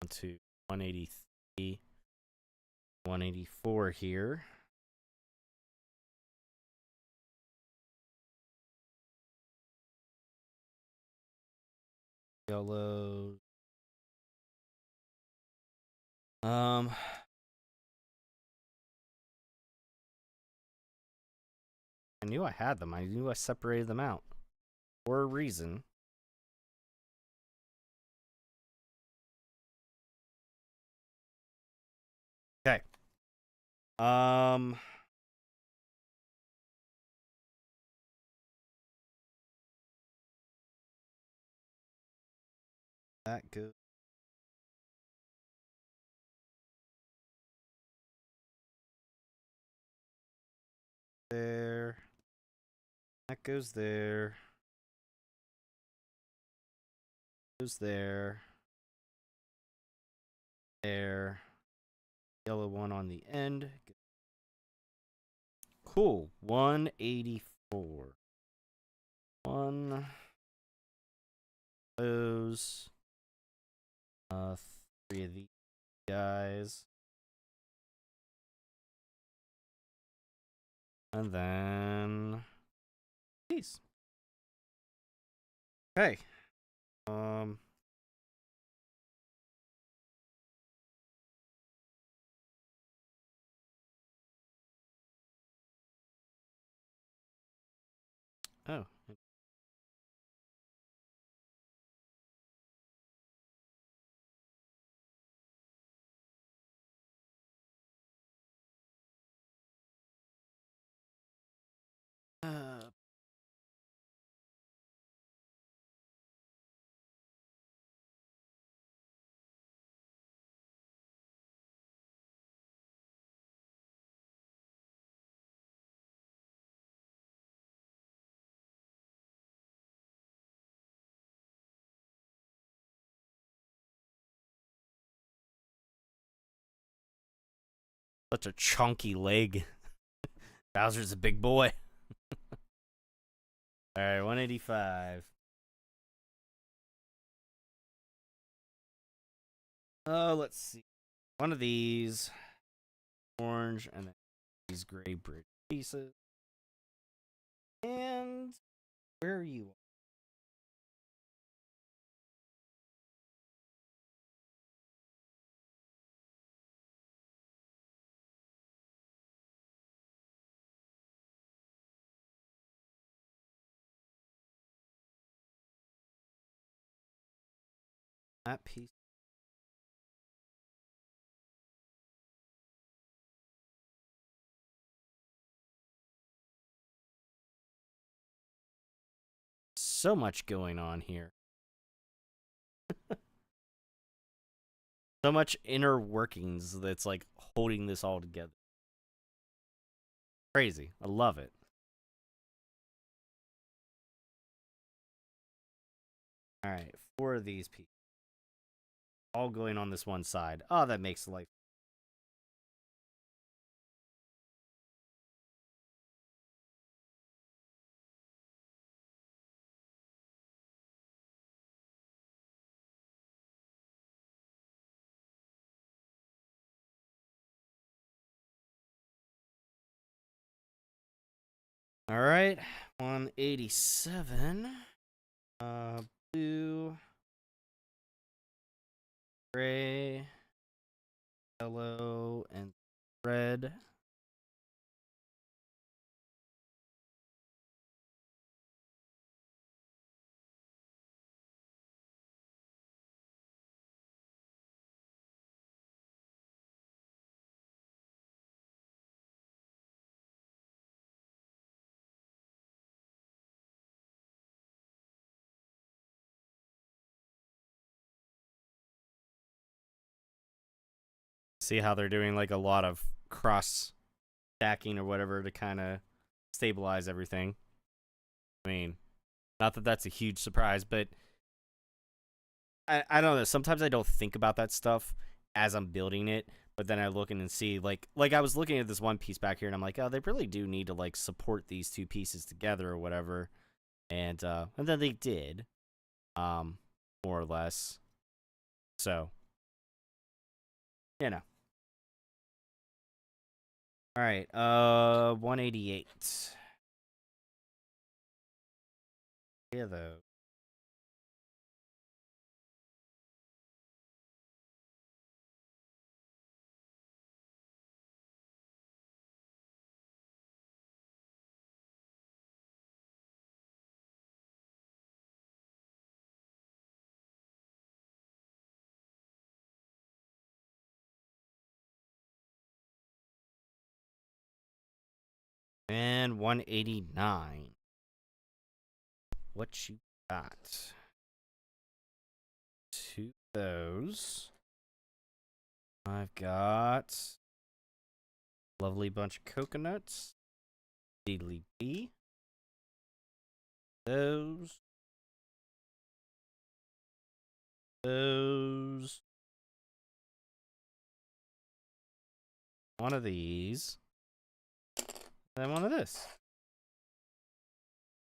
to 183, 184 here. Yellow. I knew I had them. I knew I separated them out for a reason. Okay. That goes there. That goes there. Goes there. There. Yellow one on the end. Cool. 184. One. Those. 3 of these guys. And then these. Okay. Oh. Such a chunky leg. Bowser's a big boy. Alright, 185. Let's see. One of these. Orange, and then these gray bridge pieces. And where are you? That piece. So much going on here. So much inner workings that's like holding this all together. Crazy. I love it. Alright, 4 of these pieces. All going on this one side. Oh, that makes life. Alright, 187. Blue, gray, yellow, and red. See how they're doing like a lot of cross stacking or whatever to kind of stabilize everything. I mean, not that that's a huge surprise, but I don't know. Sometimes I don't think about that stuff as I'm building it, but then I look in and see like I was looking at this one piece back here, and I'm like, oh, they really do need to like support these two pieces together or whatever, and then they did, more or less. So, you know. All right, 188. Yeah, though. And 189. What you got? 2 of those. I've got lovely bunch of coconuts. Diddly bee. Those. Those. one of these, and then one of this.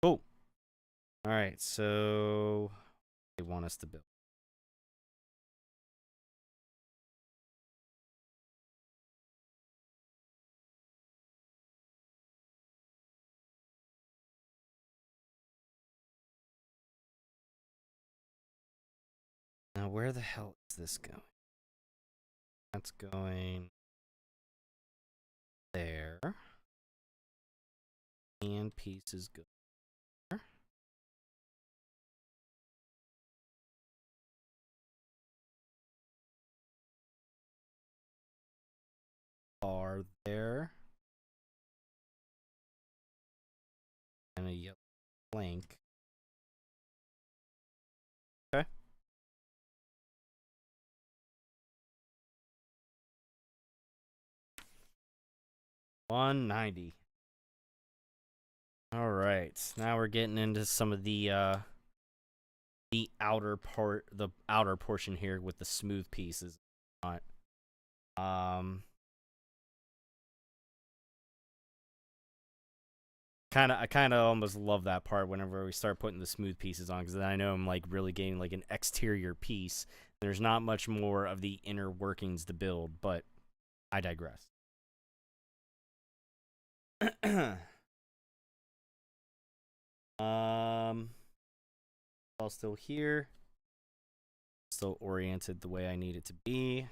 Oh. All right, so they want us to build. Now, where the hell is this going? That's going there. And pieces go there. Bar there. And a yellow blank. Okay. $190. All right, now we're getting into some of the outer portion here with the smooth pieces. Um, I kind of almost love that part whenever we start putting the smooth pieces on, because then I know I'm like really getting like an exterior piece. There's not much more of the inner workings to build, but I digress. All still here. Still oriented the way I need it to be.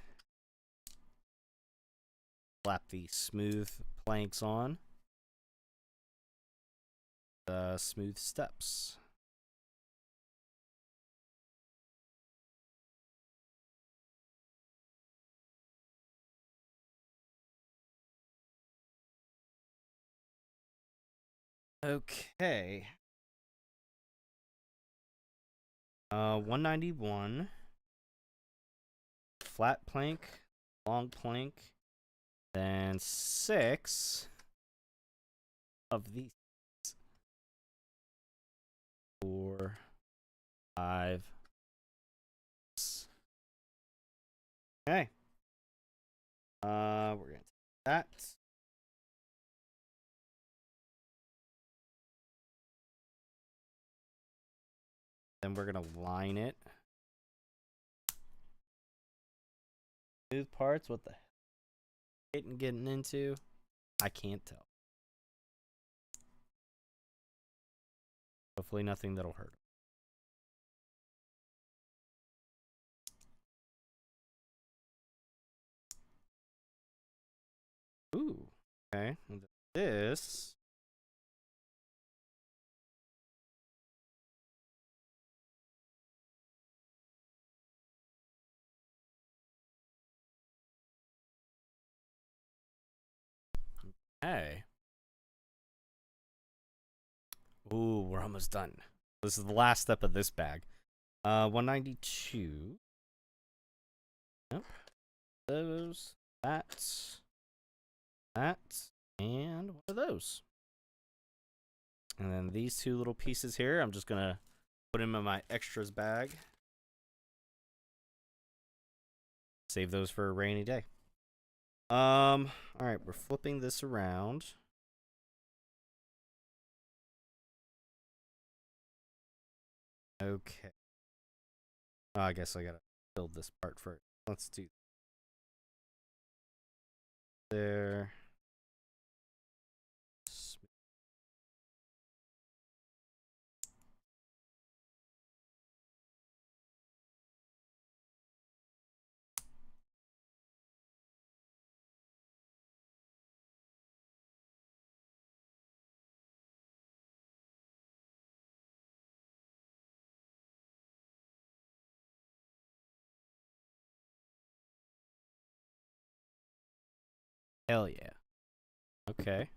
Slap the smooth planks on. The smooth steps. Okay. 191. Flat plank, long plank, then 6 of these. 4, 5, 6. Okay. We're gonna take that. Then we're gonna line it. Smooth parts, what the hell? Getting into? I can't tell. Hopefully nothing that'll hurt. Ooh, okay. This. Hey. Ooh, we're almost done. This is the last step of this bag. 192. Yep. Those. That. And one of those. And then these two little pieces here, I'm just gonna put them in my extras bag. Save those for a rainy day. All right, we're flipping this around. Okay. Oh, I guess I gotta build this part first. Let's do there. Hell yeah. Okay.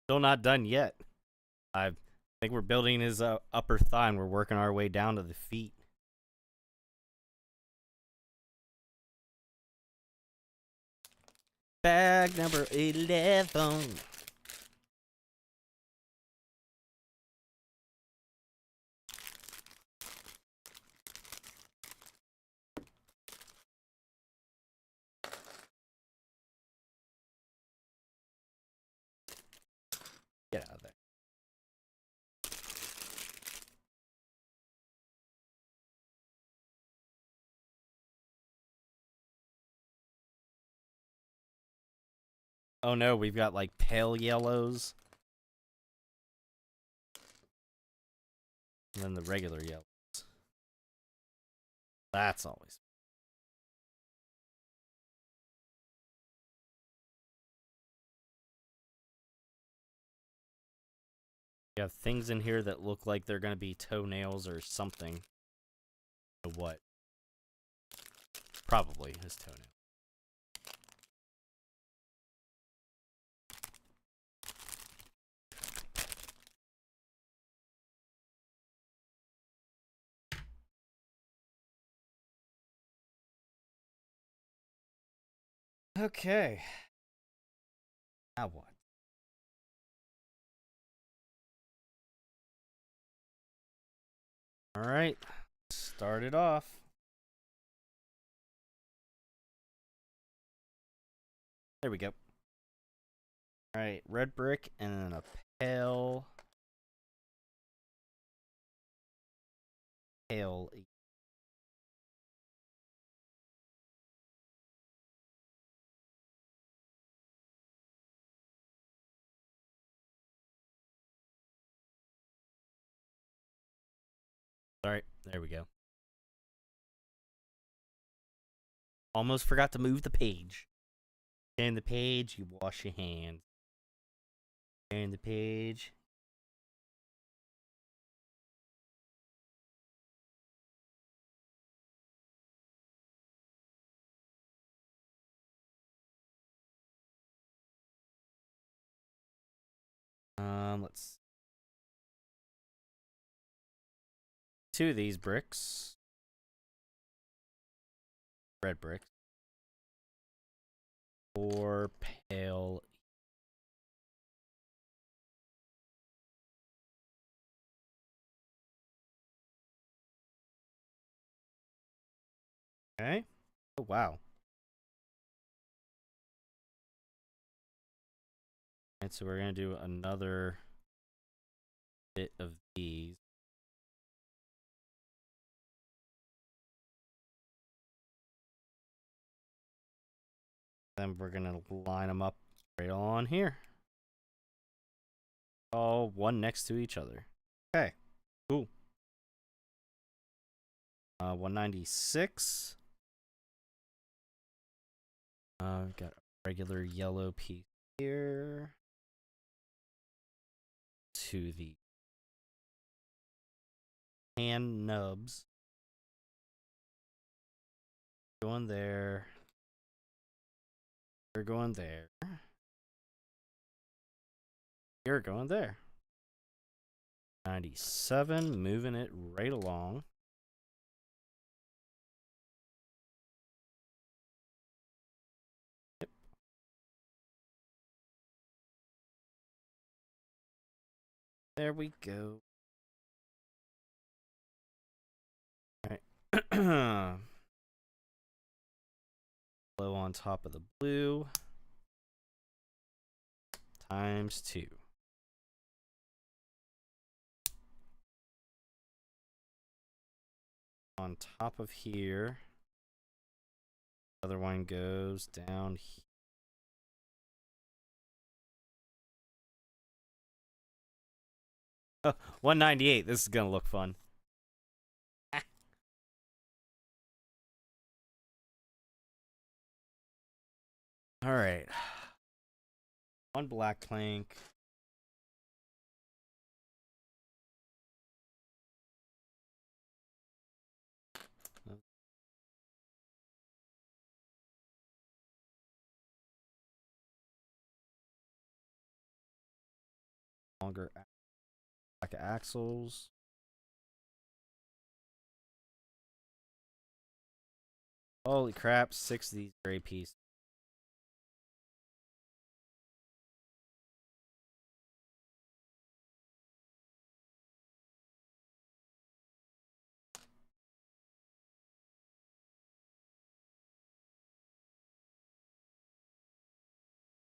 Still not done yet. I think we're building his upper thigh and we're working our way down to the feet. Bag number 11. Get out of there. Oh no, we've got like pale yellows. And then the regular yellows. That's always. You have things in here that look like they're going to be toenails or something. What? Probably his toenail. Okay. Now what? All right. Start it off. There we go. All right, red brick and then a pale. Pale. All right, there we go. Almost forgot to move the page. And the page, you wash your hands. And the page. Let's see. 2 of these bricks. Red bricks. 4 pale. Okay. Oh, wow. Alright, so we're going to do another bit of these. Then we're going to line them up right on here. All one next to each other. Okay. Cool. 196. We've got a regular yellow piece here. To the hand nubs. Going there. You're going there. You're going there. 97, moving it right along. Yep. There we go. All right. Blow on top of the blue. Times 2. On top of here. The other one goes down here. Oh, 198. This is gonna look fun. All right. 1 black plank. Longer black axles. Holy crap, 6 of these gray pieces.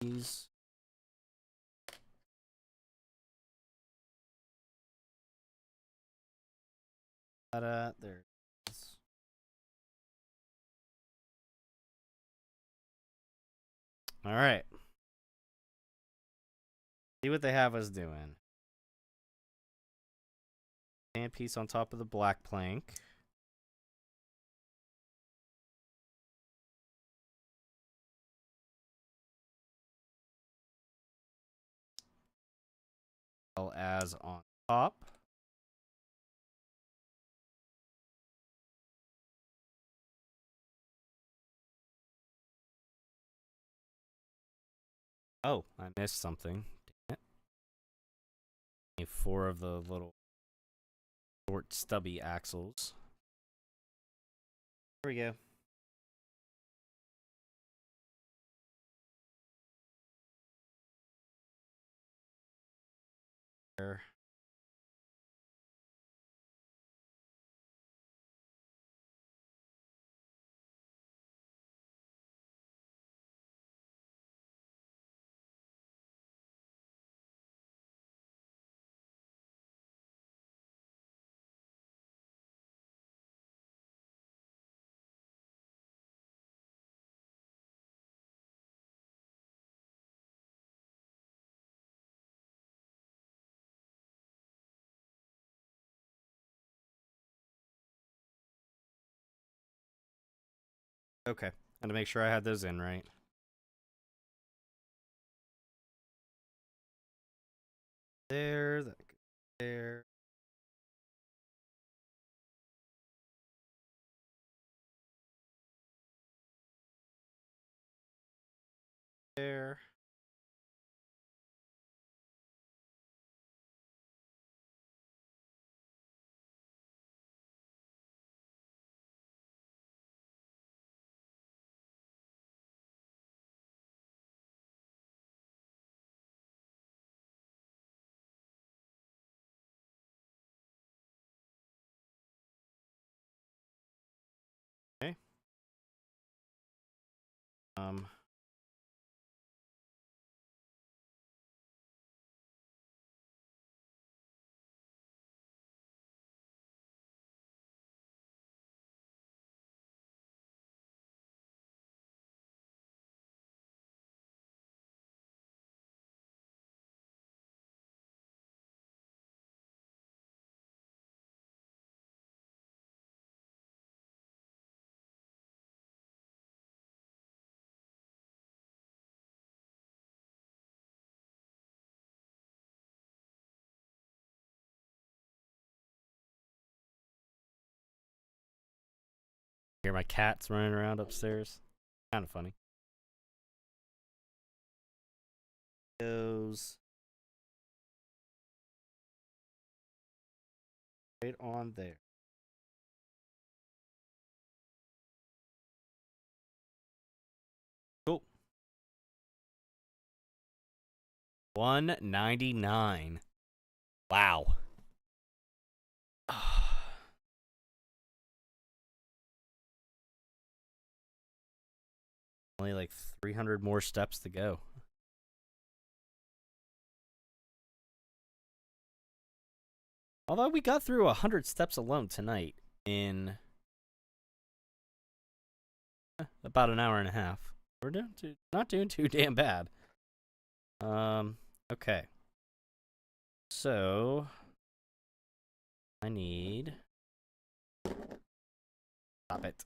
These. There it is. All right. See what they have us doing. Sand piece on top of the black plank. Well as on top. Oh, I missed something. Damn it. 4 of the little short stubby axles. There we go. There. Okay. And to make sure I had those in right. There, that goes there. There. Okay. Um. Hear my cats running around upstairs. Kind of funny. Goes right on there. Cool. 199. Wow. Only like 300 more steps to go. Although we got through 100 steps alone tonight in about an hour and a half. We're not doing too damn bad. Okay. So I need. Stop it.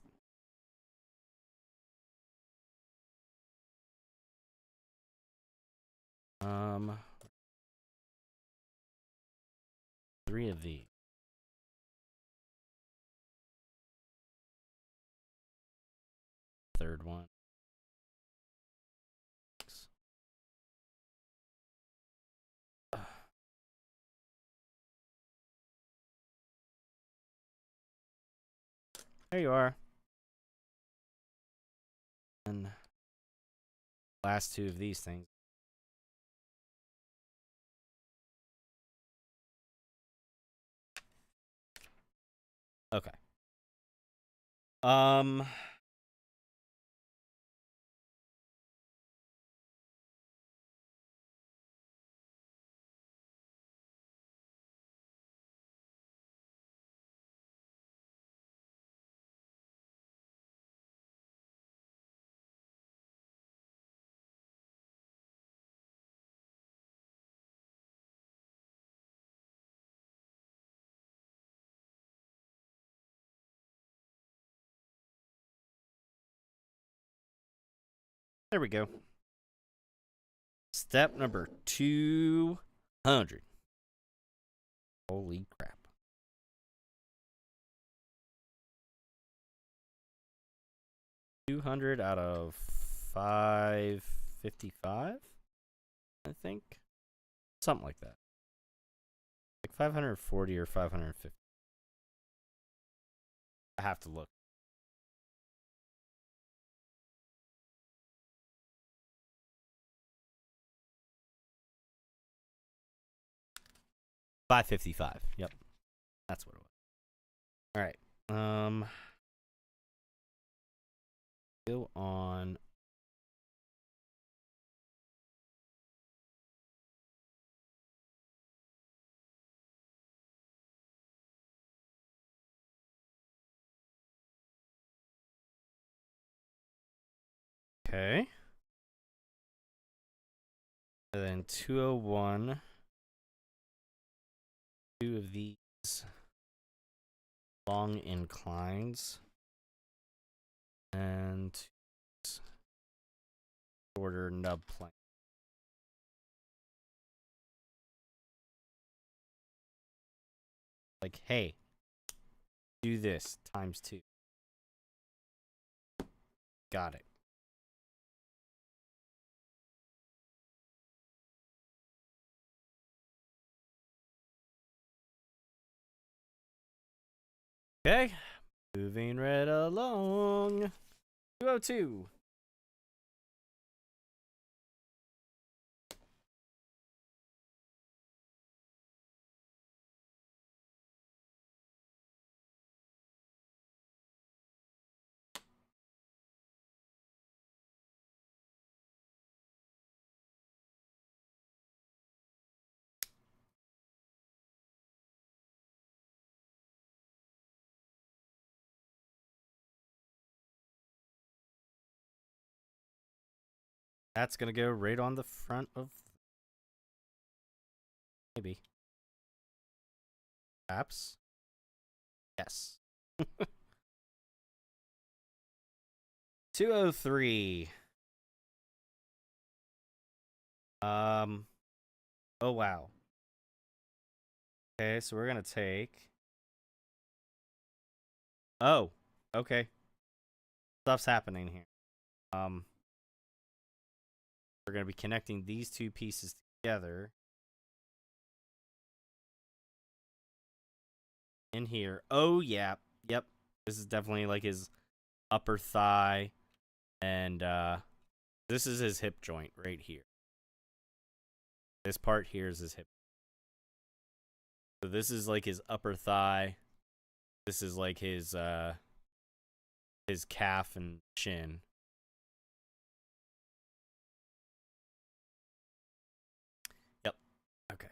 Three of these. Third one. There you are. And last 2 of these things. Okay. There we go. Step number 200. Holy crap. 200 out of 555, I think. Something like that. Like 540 or 550. I have to look. $555. Yep. That's what it was. All right. Go on. Okay. And then 201. Two of these long inclines. And shorter nub plank. Like, hey, do this times 2. Got it. Okay. Moving right along. 202. That's going to go right on the front of... Maybe. Perhaps. Yes. 203. Oh, wow. Okay, so we're going to take... Oh, okay. Stuff's happening here. We're going to be connecting these two pieces together. In here. Oh, yeah. Yep. This is definitely like his upper thigh. And this is his hip joint right here. This part here is his hip. So this is like his upper thigh. This is like his calf and shin. Yep. Okay.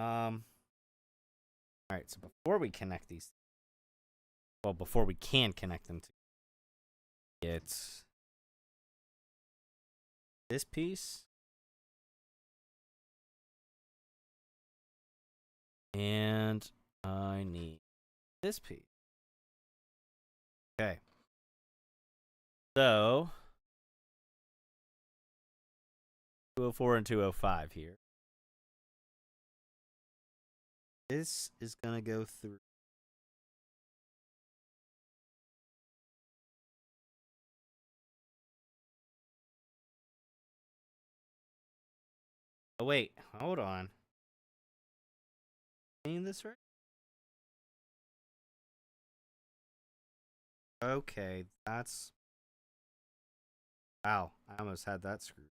All right, so before we connect these, well, before we can connect them to, it's this piece and I need this piece. Okay. So 204 and 205 here. This is going to go through. Oh, wait. Hold on. Seeing this right? Okay, that's... Wow, I almost had that screwed.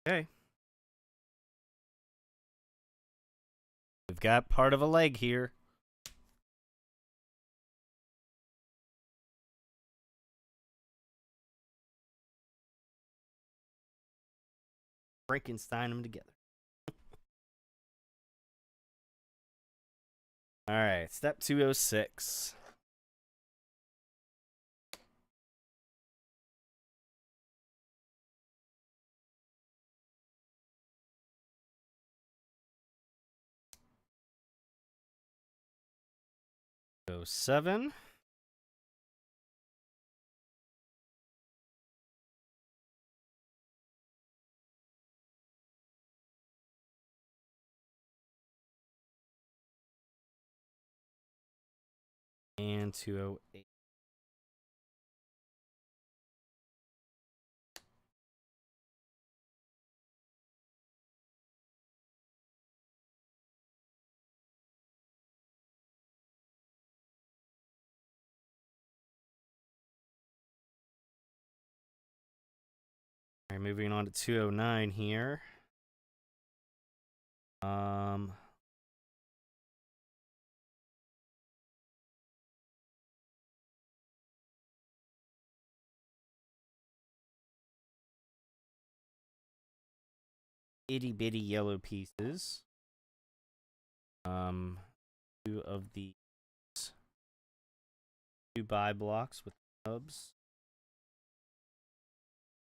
Okay. We've got part of a leg here. Frankenstein them together. All right, step 206. So 7. And 208. All right, moving on to 209 here. Itty bitty yellow pieces. 2 of these 2 buy blocks with nubs.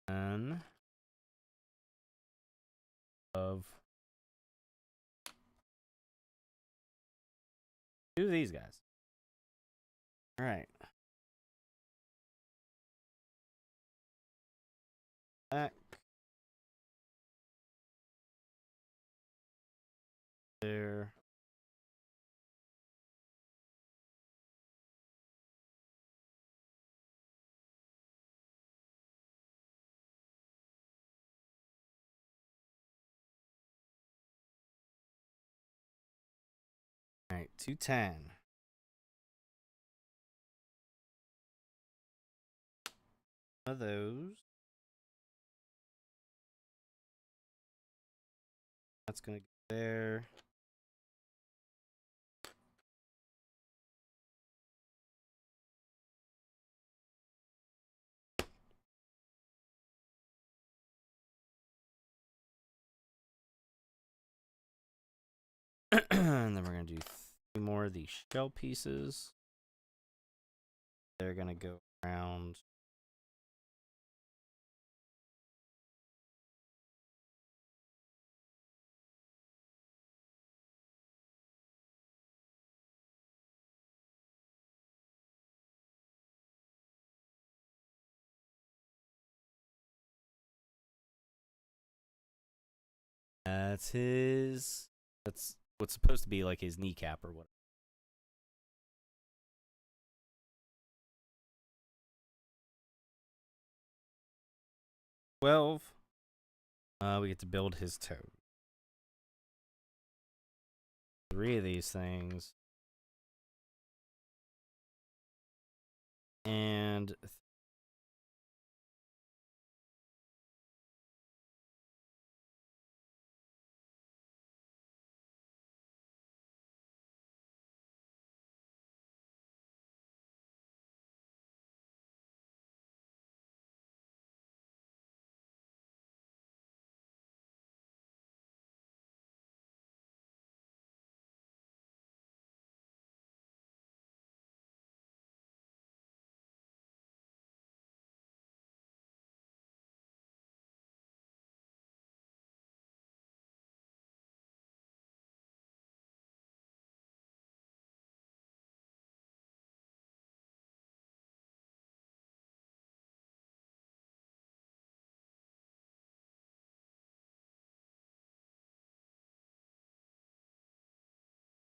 And of 2 of these guys. All right. Back. There. All right, 210. One of those. That's going to go there. And then we're going to do 3 more of these shell pieces. They're going to go around. That's his. That's what's supposed to be like his kneecap or what. 12. We get to build his toe. 3 of these things. And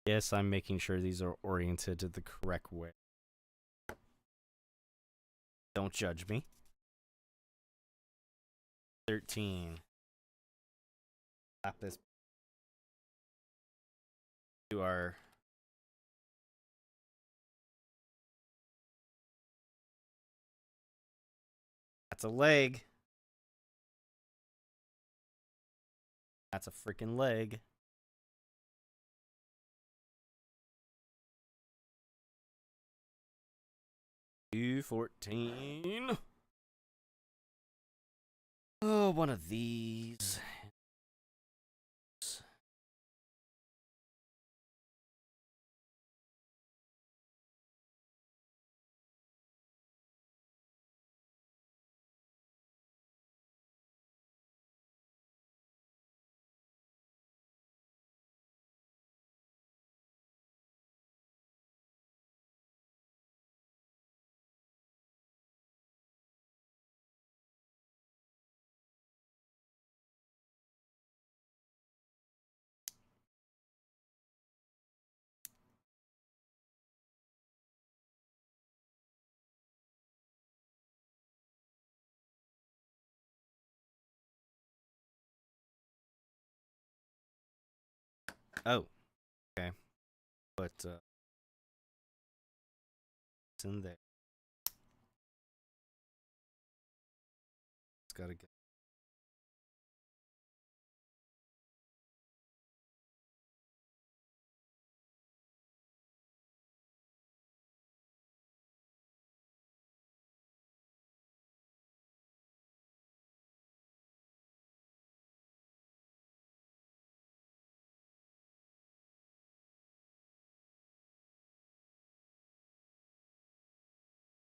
yes, I'm making sure these are oriented to the correct way. Don't judge me. 13. Slap this to our. That's a leg. That's a freaking leg. $214. Oh, one of these. Oh, okay. But it's in there. It's gotta get.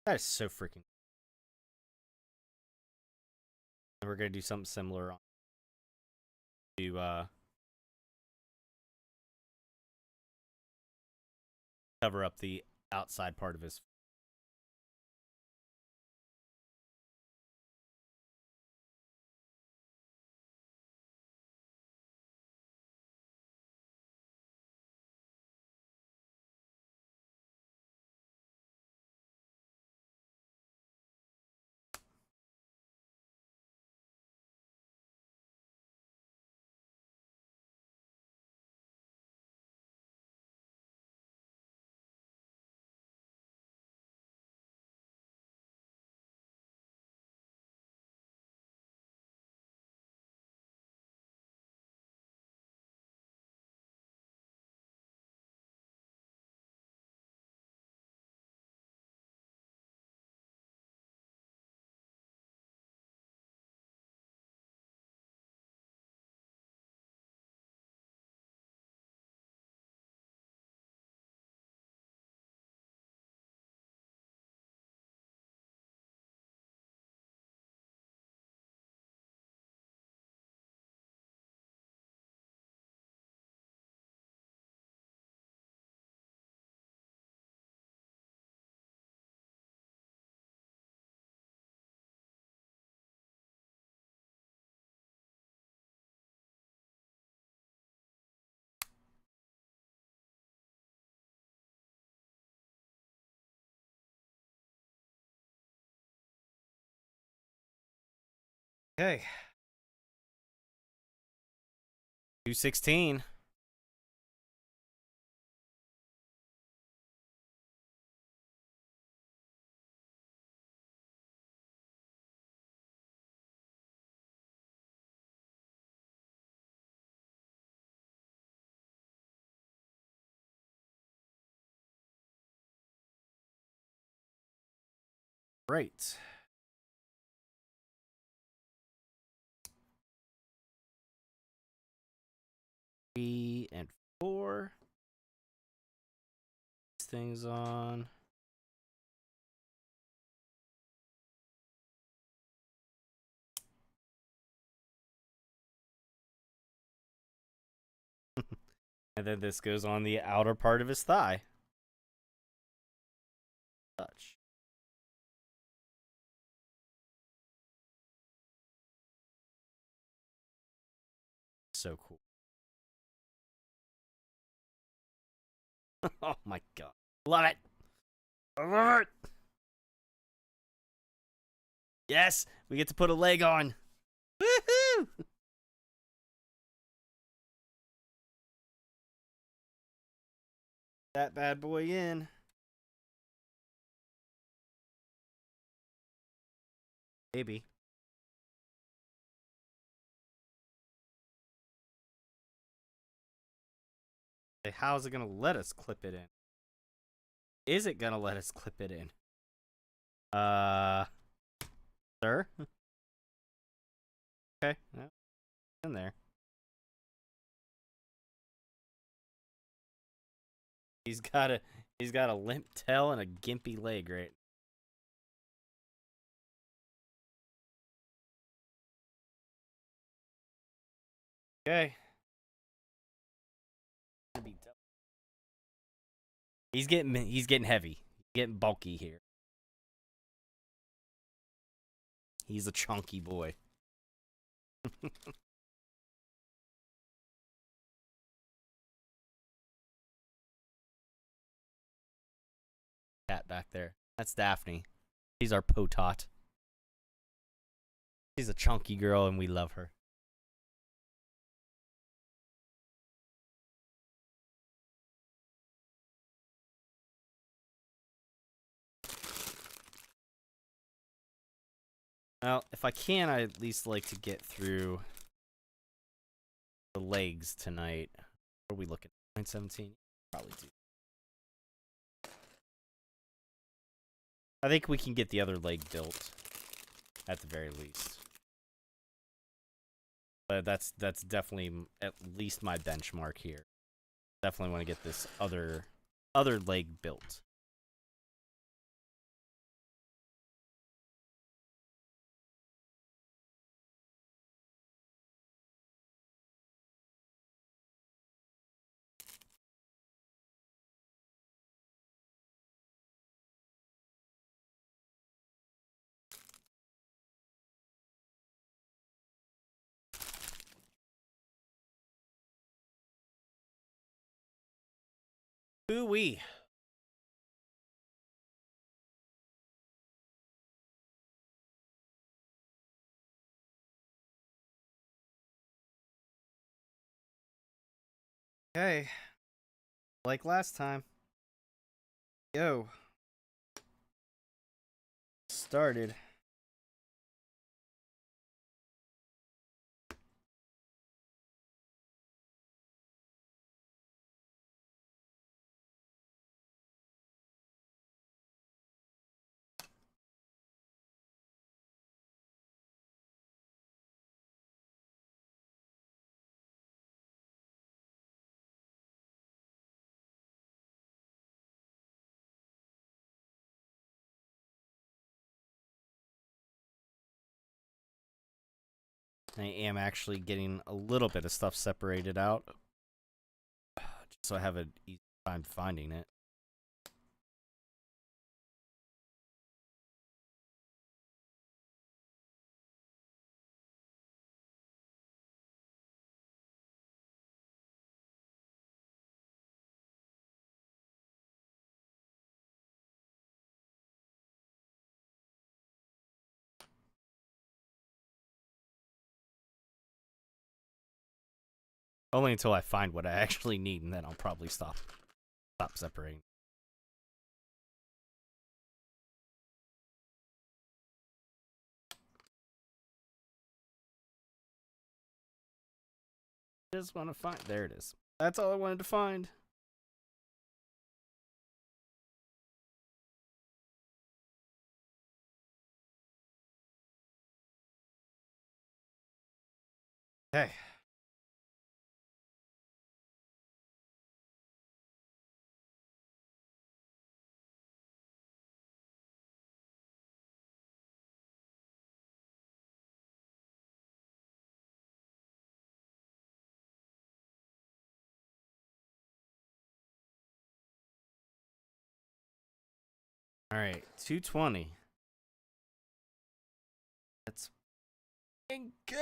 That is so freaking. And we're gonna do something similar to cover up the outside part of his. Okay. 216. Great. 3 and 4. These things on. And then this goes on the outer part of his thigh. Touch. So cool. Oh my god. Love it. I love it. Yes, we get to put a leg on. Woohoo! That bad boy in. Maybe. How's it gonna let us clip it in? Is it gonna let us clip it in? Sir? Okay, yeah, in there. He's got a limp tail and a gimpy leg, right? Okay. He's getting heavy. He's getting bulky here. He's a chunky boy. Cat back there. That's Daphne. She's our potot. She's a chunky girl and we love her. Well, if I can, I at least like to get through the legs tonight. What are we looking at? 9:17? Probably do. I think we can get the other leg built at the very least. But that's definitely at least my benchmark here. Definitely want to get this other leg built. Ooh-wee. Okay. Like last time. Yo. Started. I am actually getting a little bit of stuff separated out. Just so I have an easy time finding it. Only until I find what I actually need, and then I'll probably stop separating. Just want to find. There it is. That's all I wanted to find. Hey. All right, 220. Let's go.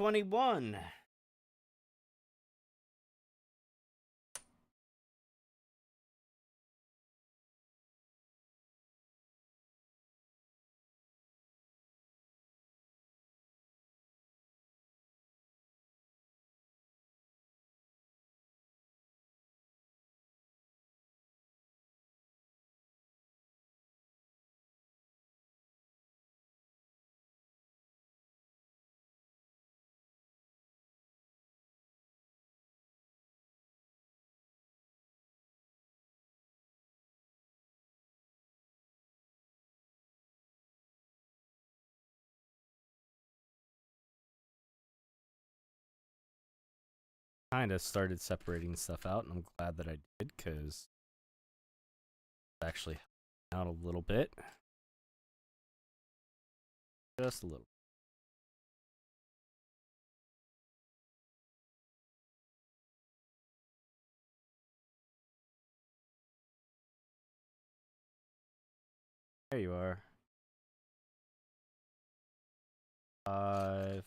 $21. kind of started separating stuff out, and I'm glad that I did, because it actually helped out a little bit. Just a little. There you are. 5.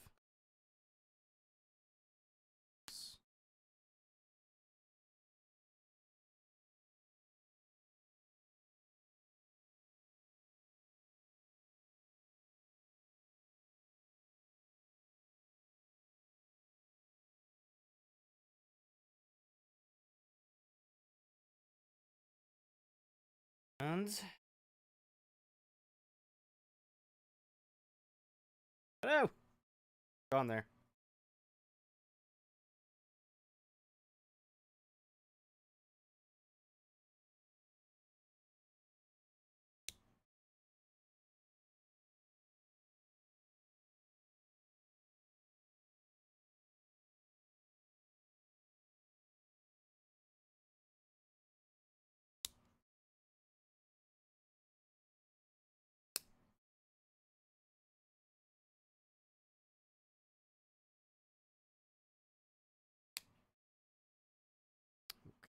And hello. Go on there.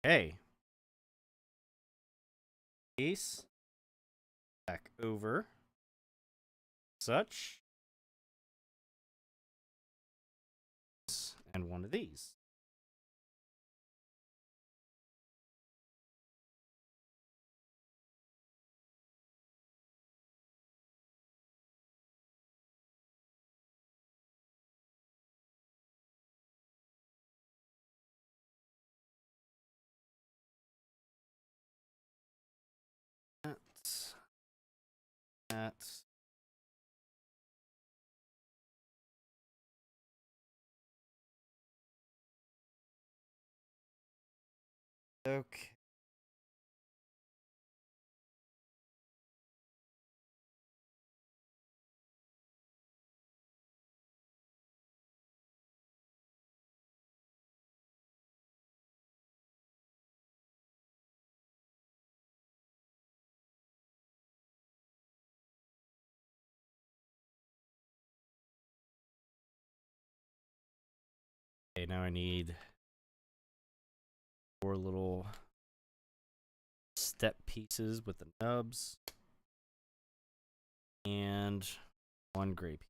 Okay. Ace. Back over. Such. And one of these. That. Okay. Okay, now I need 4 little step pieces with the nubs. And 1 gray piece.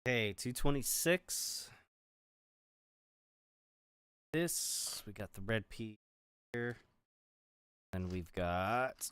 Okay, 226. This, we got the red piece here. And we've got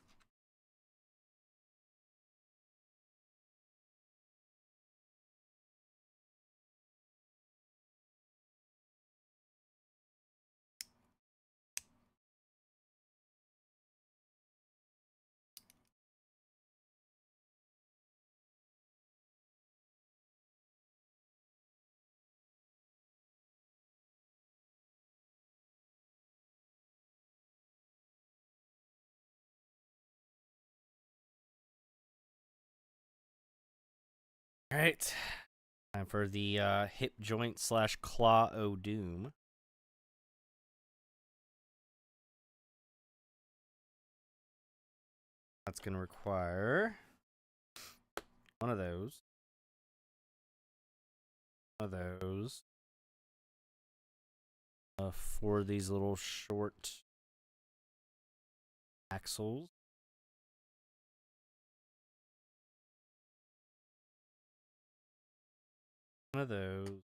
all right. Time for the hip joint slash claw o doom. That's going to require one of those. One of those. For these little short axles. One of those.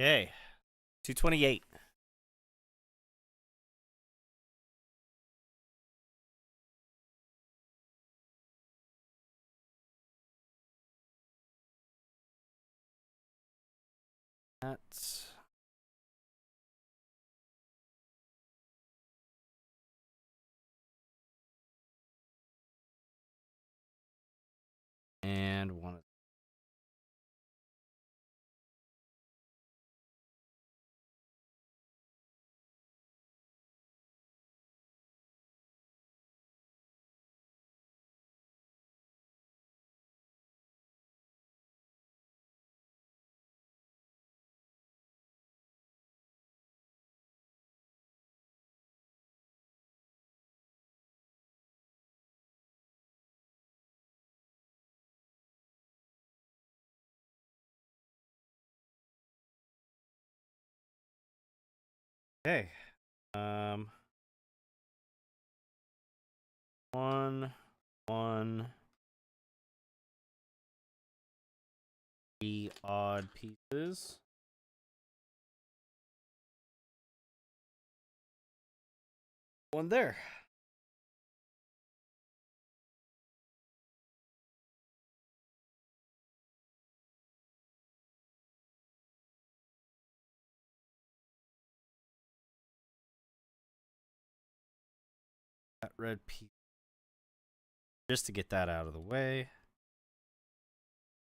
Okay. 228. That's and one. Okay. One, one, three odd pieces. One there. That red piece. Just to get that out of the way.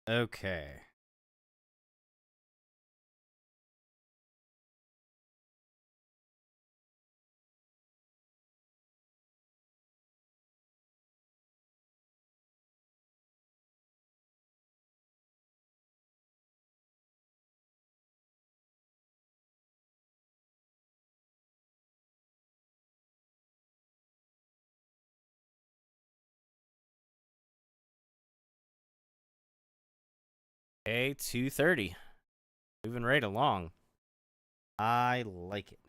Okay. Okay, 230. Moving right along. I like it.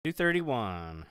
$231.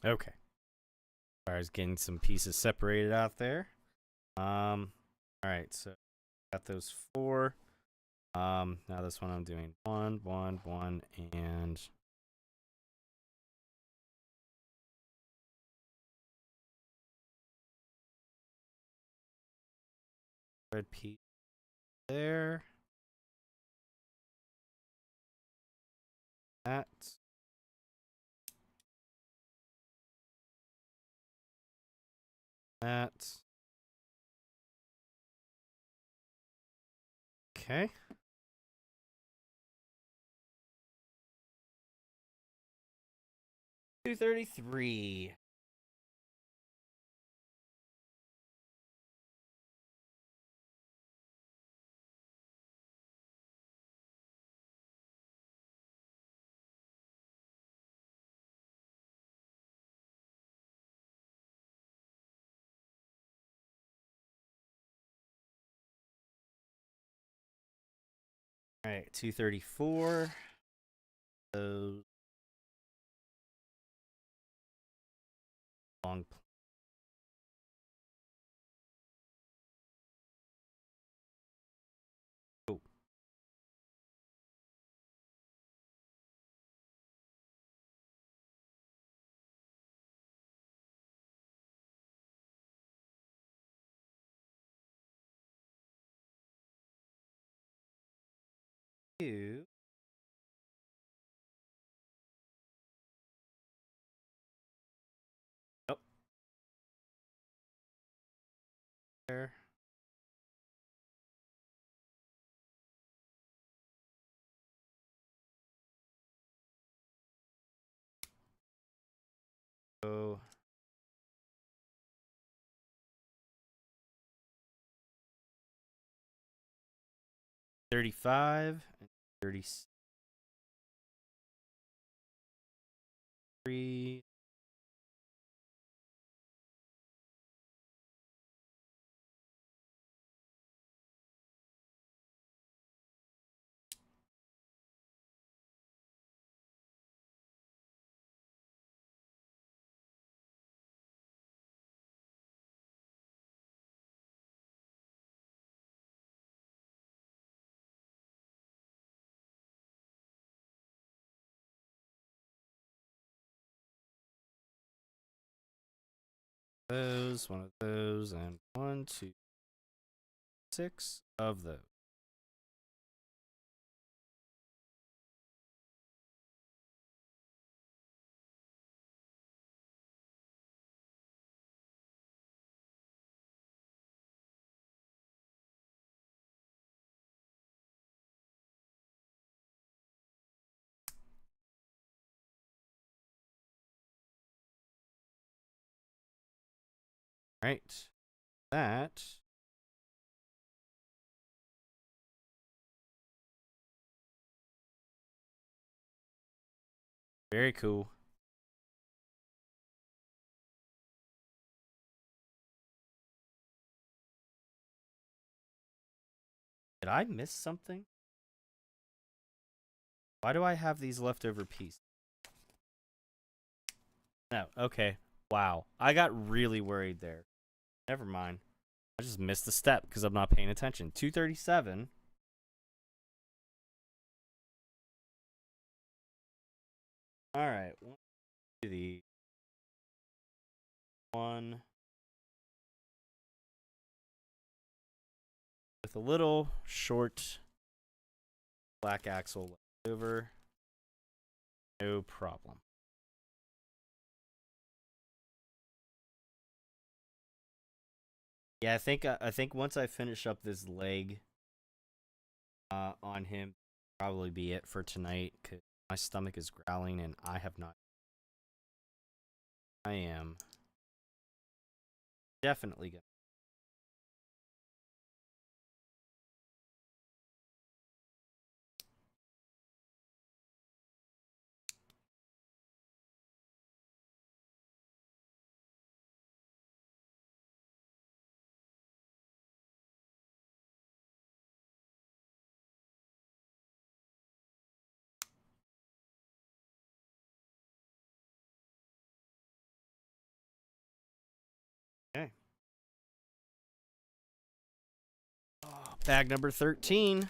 Okay. I was getting some pieces separated out there. All right, so got those four. Now this one I'm doing one, one, one, and red piece there. That. That. Okay. $233. All right, 234. So long. Oh. Two. Oh, there. So 35 and 33. Those, one of those, and 1, 2, 6 of those. Right. That. Very cool. Did I miss something? Why do I have these leftover pieces? No, okay. Wow. I got really worried there. Never mind. I just missed a step because I'm not paying attention. 237. All right. The one with a little short black axle left over. No problem. Yeah, I think once I finish up this leg on him, probably be it for tonight. Cause my stomach is growling and I have not. I am definitely gonna. Okay. Oh, bag number 13.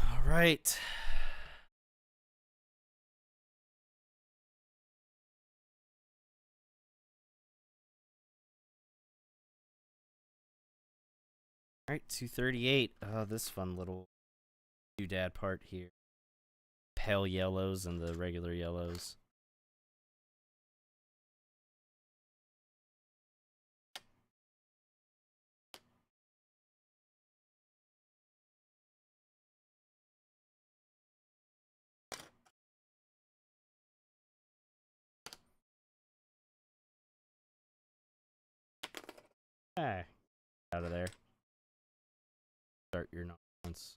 All right. Alright, 238. Oh, this fun little doodad part here. Pale yellows and the regular yellows. Ah, out of there. Start your nonsense.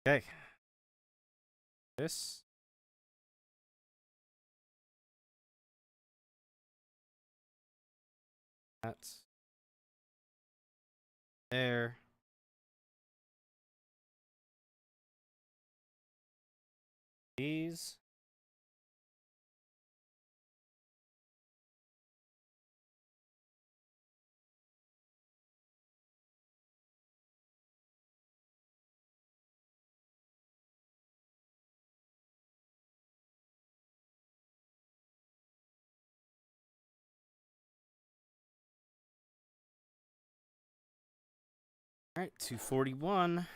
Okay. This. That's there. These. Alright, 241.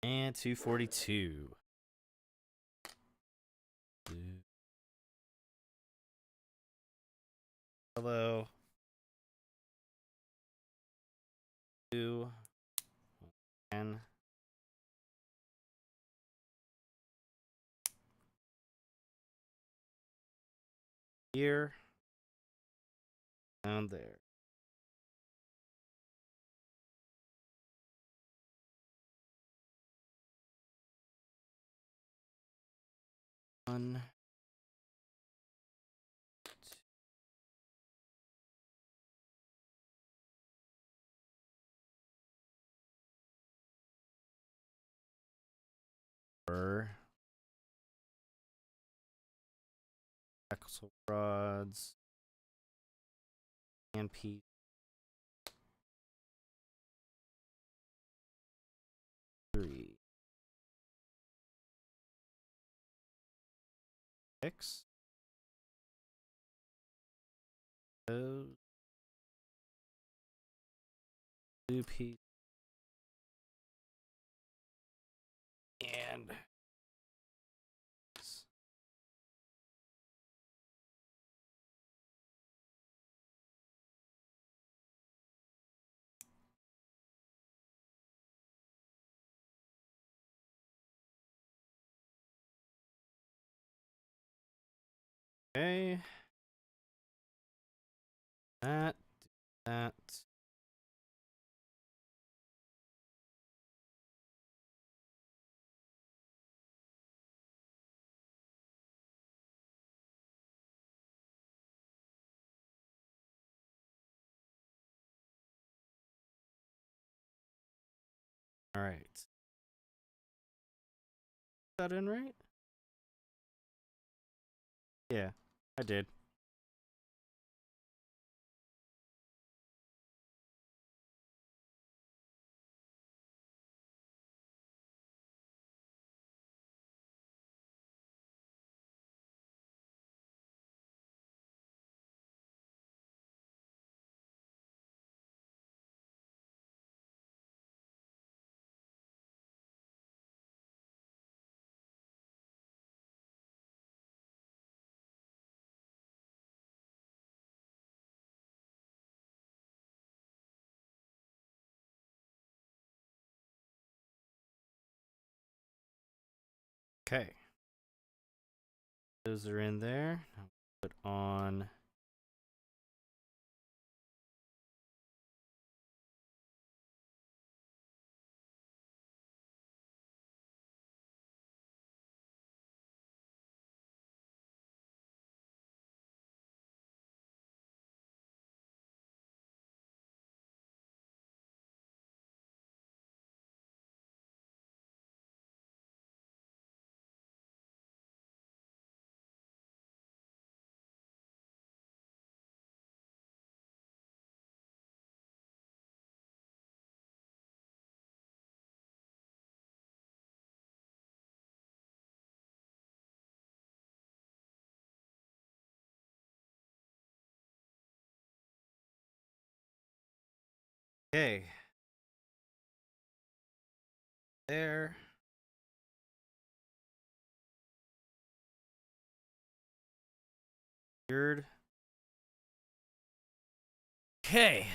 And 242. Hello. 2. 10. Here. Down there. One. Two. Axle rods. And piece. 3. 6. Those. 2 piece. And. Okay. That. That. All right. Is that in right? Yeah, I did. Okay. Those are in there. I'll put on. Okay. There. Weird. Okay.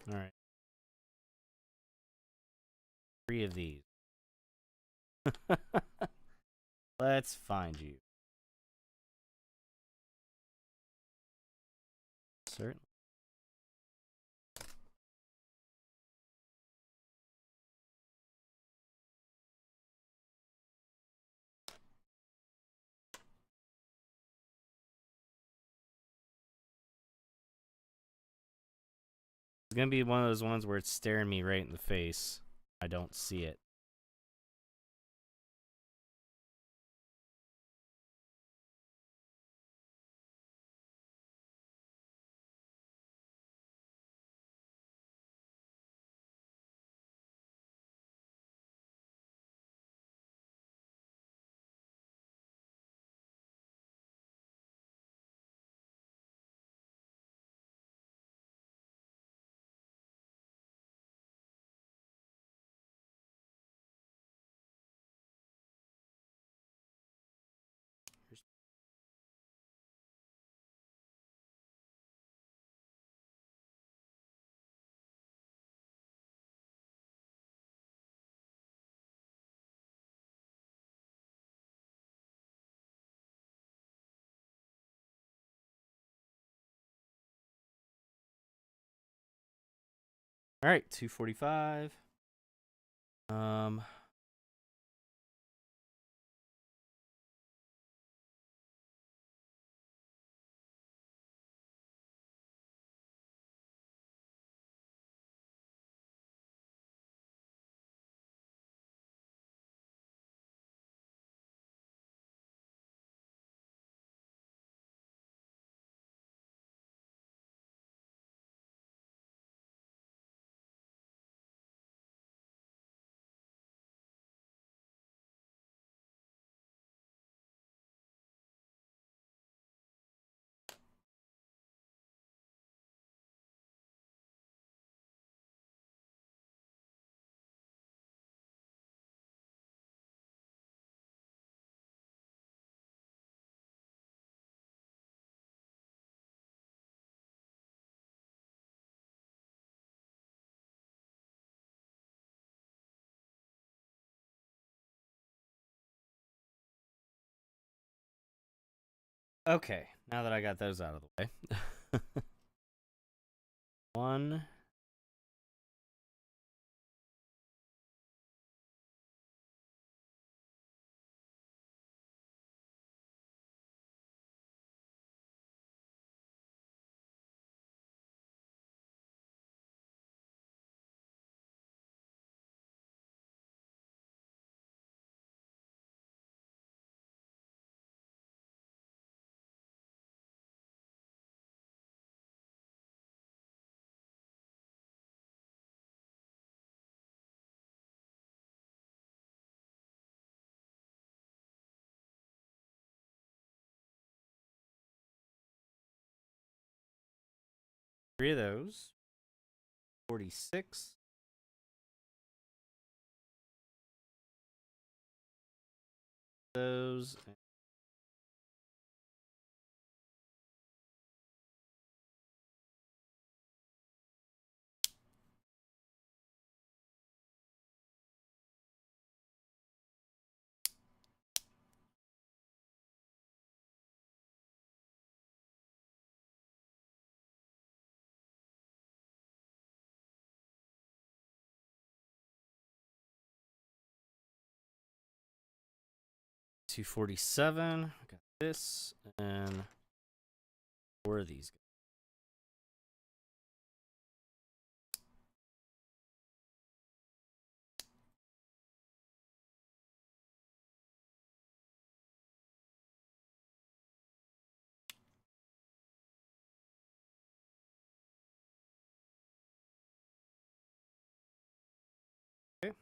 All right. 3 of these. Let's find you. Certainly. It's gonna be one of those ones where it's staring me right in the face. I don't see it. All right, 245. Okay, now that I got those out of the way. 1. Three of those. 46. Those. 247. I got this. And 4 of these. Okay.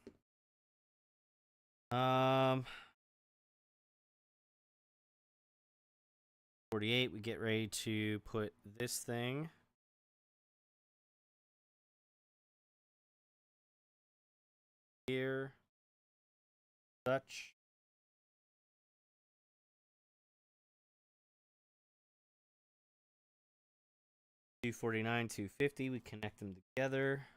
48. We get ready to put this thing here. Such. $249, $250. We connect them together.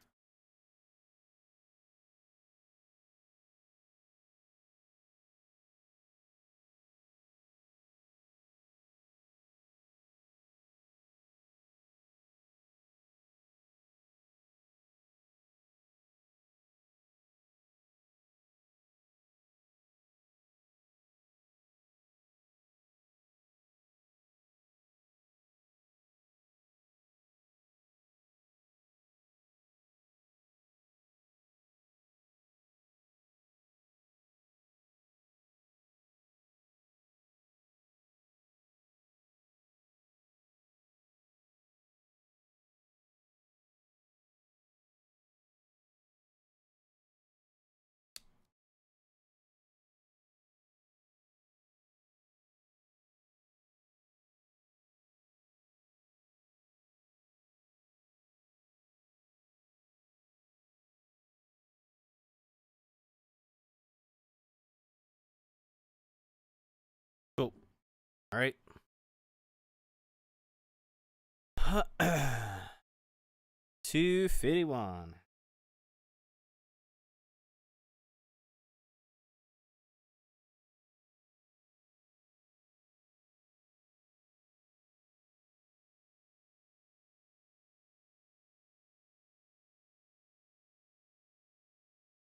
Cool. All right. 251.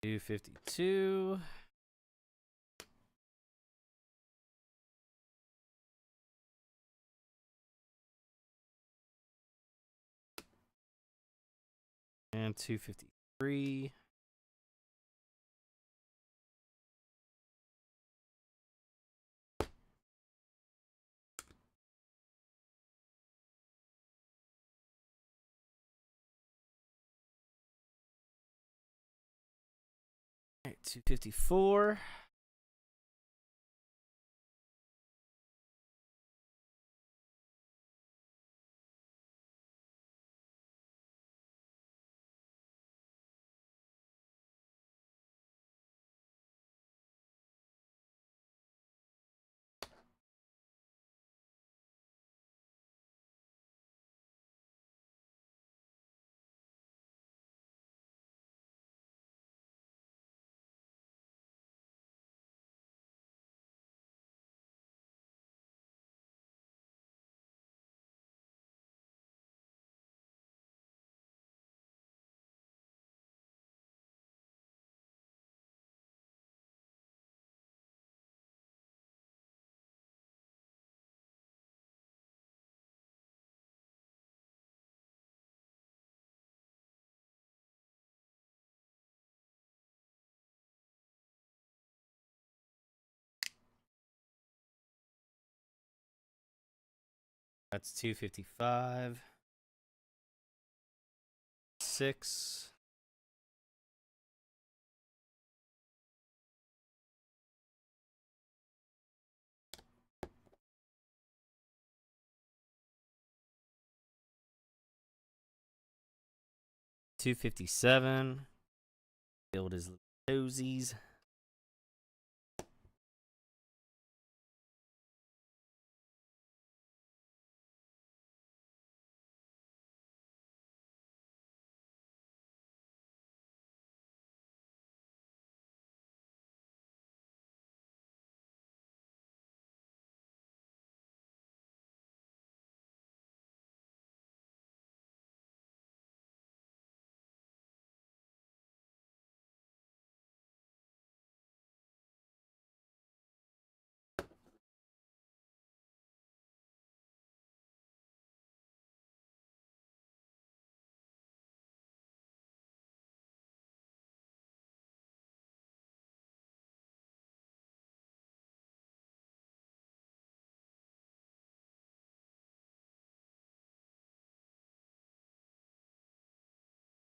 $252. And 253. All right, 254. That's 255. 6. $257. Build his toesies.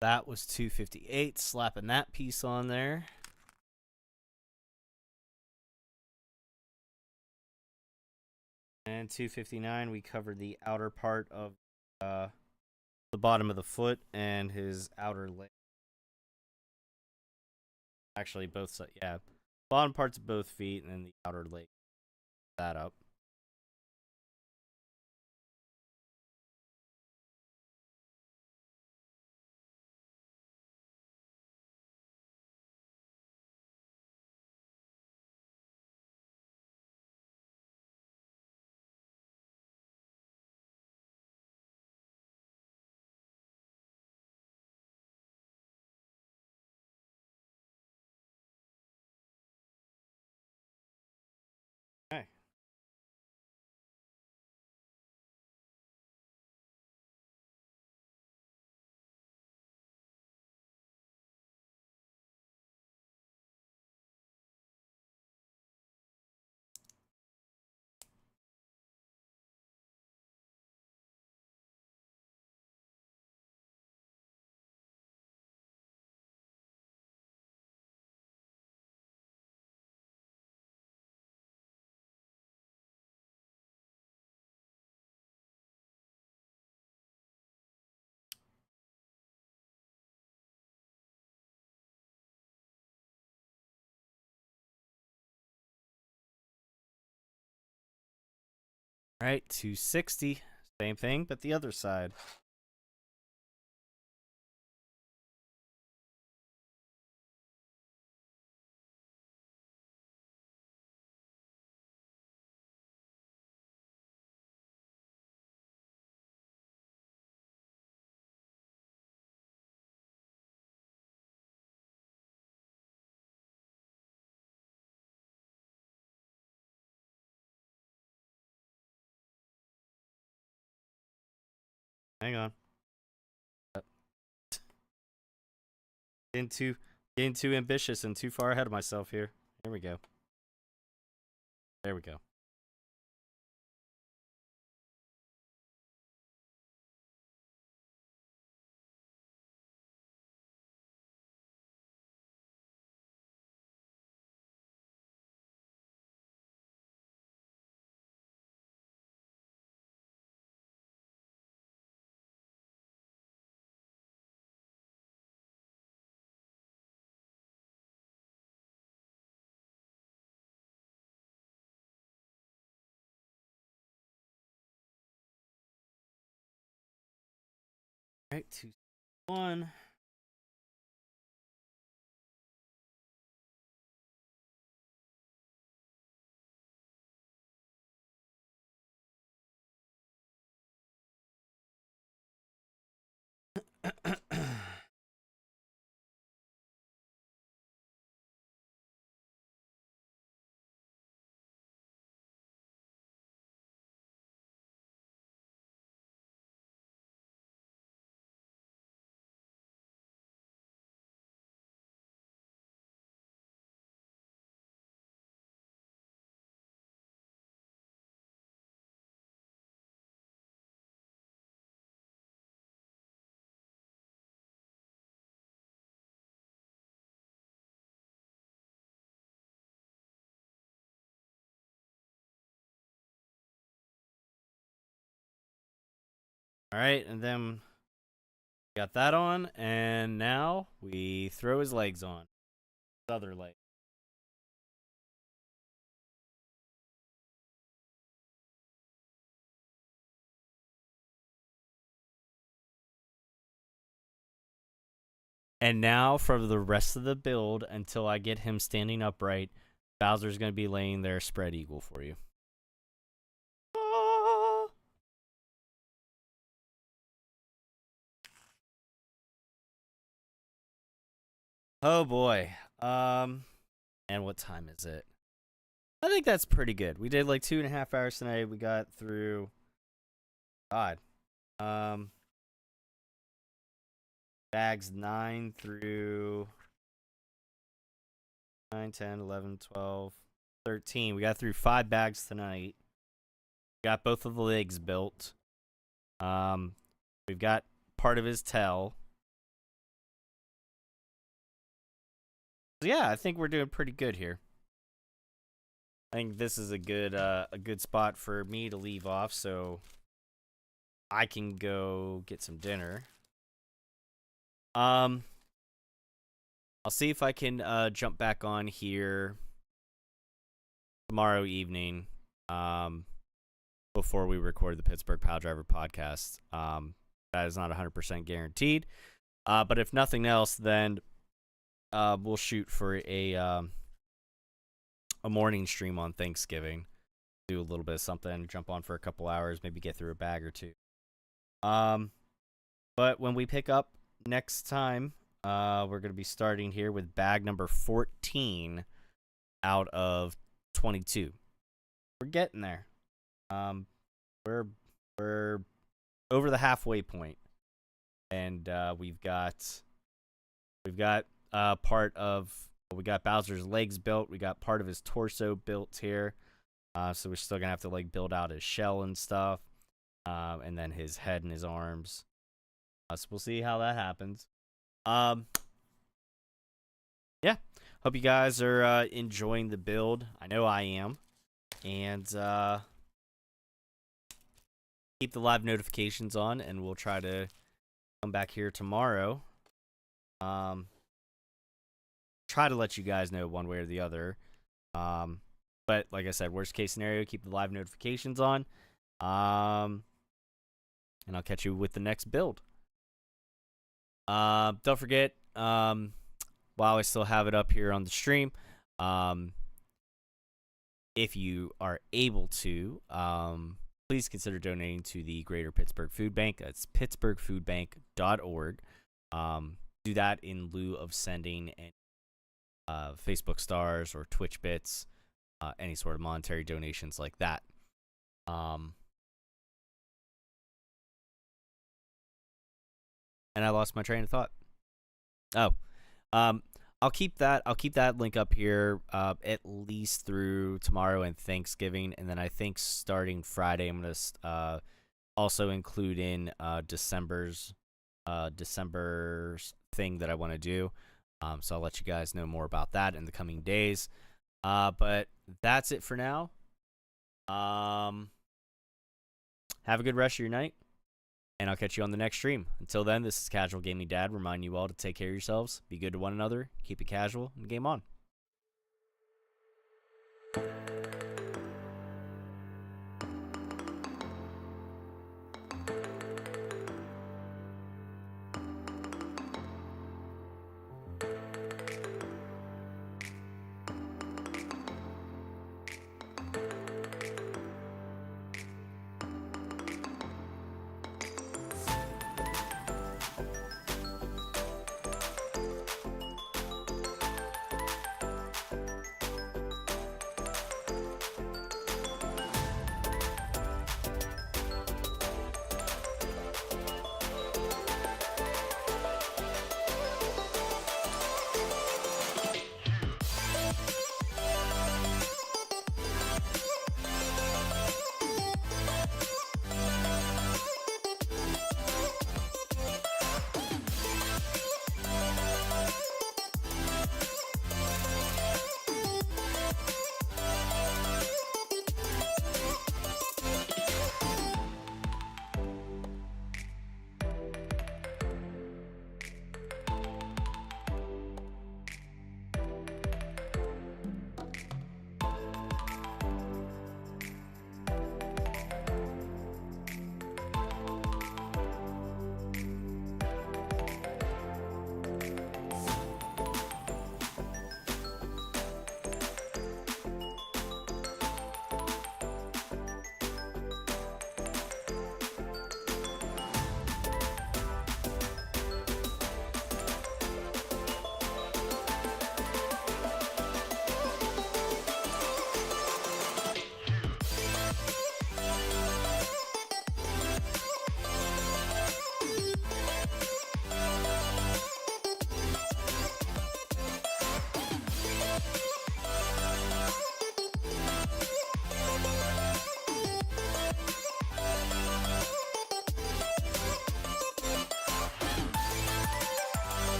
That was 258. Slapping that piece on there. And 259, we covered the outer part of the bottom of the foot and his outer leg. Actually, both sides. Yeah, bottom parts of both feet and then the outer leg. That up. Okay. All right, 260. Same thing, but the other side. Hang on. Getting too ambitious and too far ahead of myself here. Here we go. There we go. All right, 261. All right, and then got that on, and now we throw his legs on. His other leg. And now for the rest of the build, until I get him standing upright, Bowser's going to be laying there spread eagle for you. Oh boy. And what time is it? I think that's pretty good. We did like 2.5 hours tonight. We got through. God. Bags 9 through 9, 10, 11, 12, 13. We got through 5 bags tonight. Got both of the legs built. We've got part of his tail. Yeah, I think we're doing pretty good here. I think this is a good spot for me to leave off, so I can go get some dinner. I'll see if I can jump back on here tomorrow evening. Before we record the Pittsburgh Pile Driver podcast. That is not 100% guaranteed. But if nothing else, then we'll shoot for a morning stream on Thanksgiving. Do a little bit of something, jump on for a couple hours, maybe get through a bag or two. But when we pick up next time, we're going to be starting here with bag number 14 out of 22. We're getting there. We're over the halfway point, and we've got part of, we got Bowser's legs built. We got part of his torso built here. So we're still gonna have to like build out his shell and stuff, and then his head and his arms. So we'll see how that happens. Yeah, hope you guys are enjoying the build. I know I am, and keep the live notifications on, and we'll try to come back here tomorrow. Try to let you guys know one way or the other. But like I said, worst case scenario, keep the live notifications on. And I'll catch you with the next build. Don't forget, while I still have it up here on the stream, if you are able to, please consider donating to the Greater Pittsburgh Food Bank. That's pittsburghfoodbank.org. Do that in lieu of sending Facebook stars or Twitch bits, any sort of monetary donations like that. And I lost my train of thought. I'll keep that link up here at least through tomorrow and Thanksgiving, and then I think starting Friday I'm gonna also include in December's thing that I want to do. So I'll let you guys know more about that in the coming days. But that's it for now. Have a good rest of your night, and I'll catch you on the next stream. Until then, this is Casual Gaming Dad reminding you all to take care of yourselves, be good to one another, keep it casual, and game on.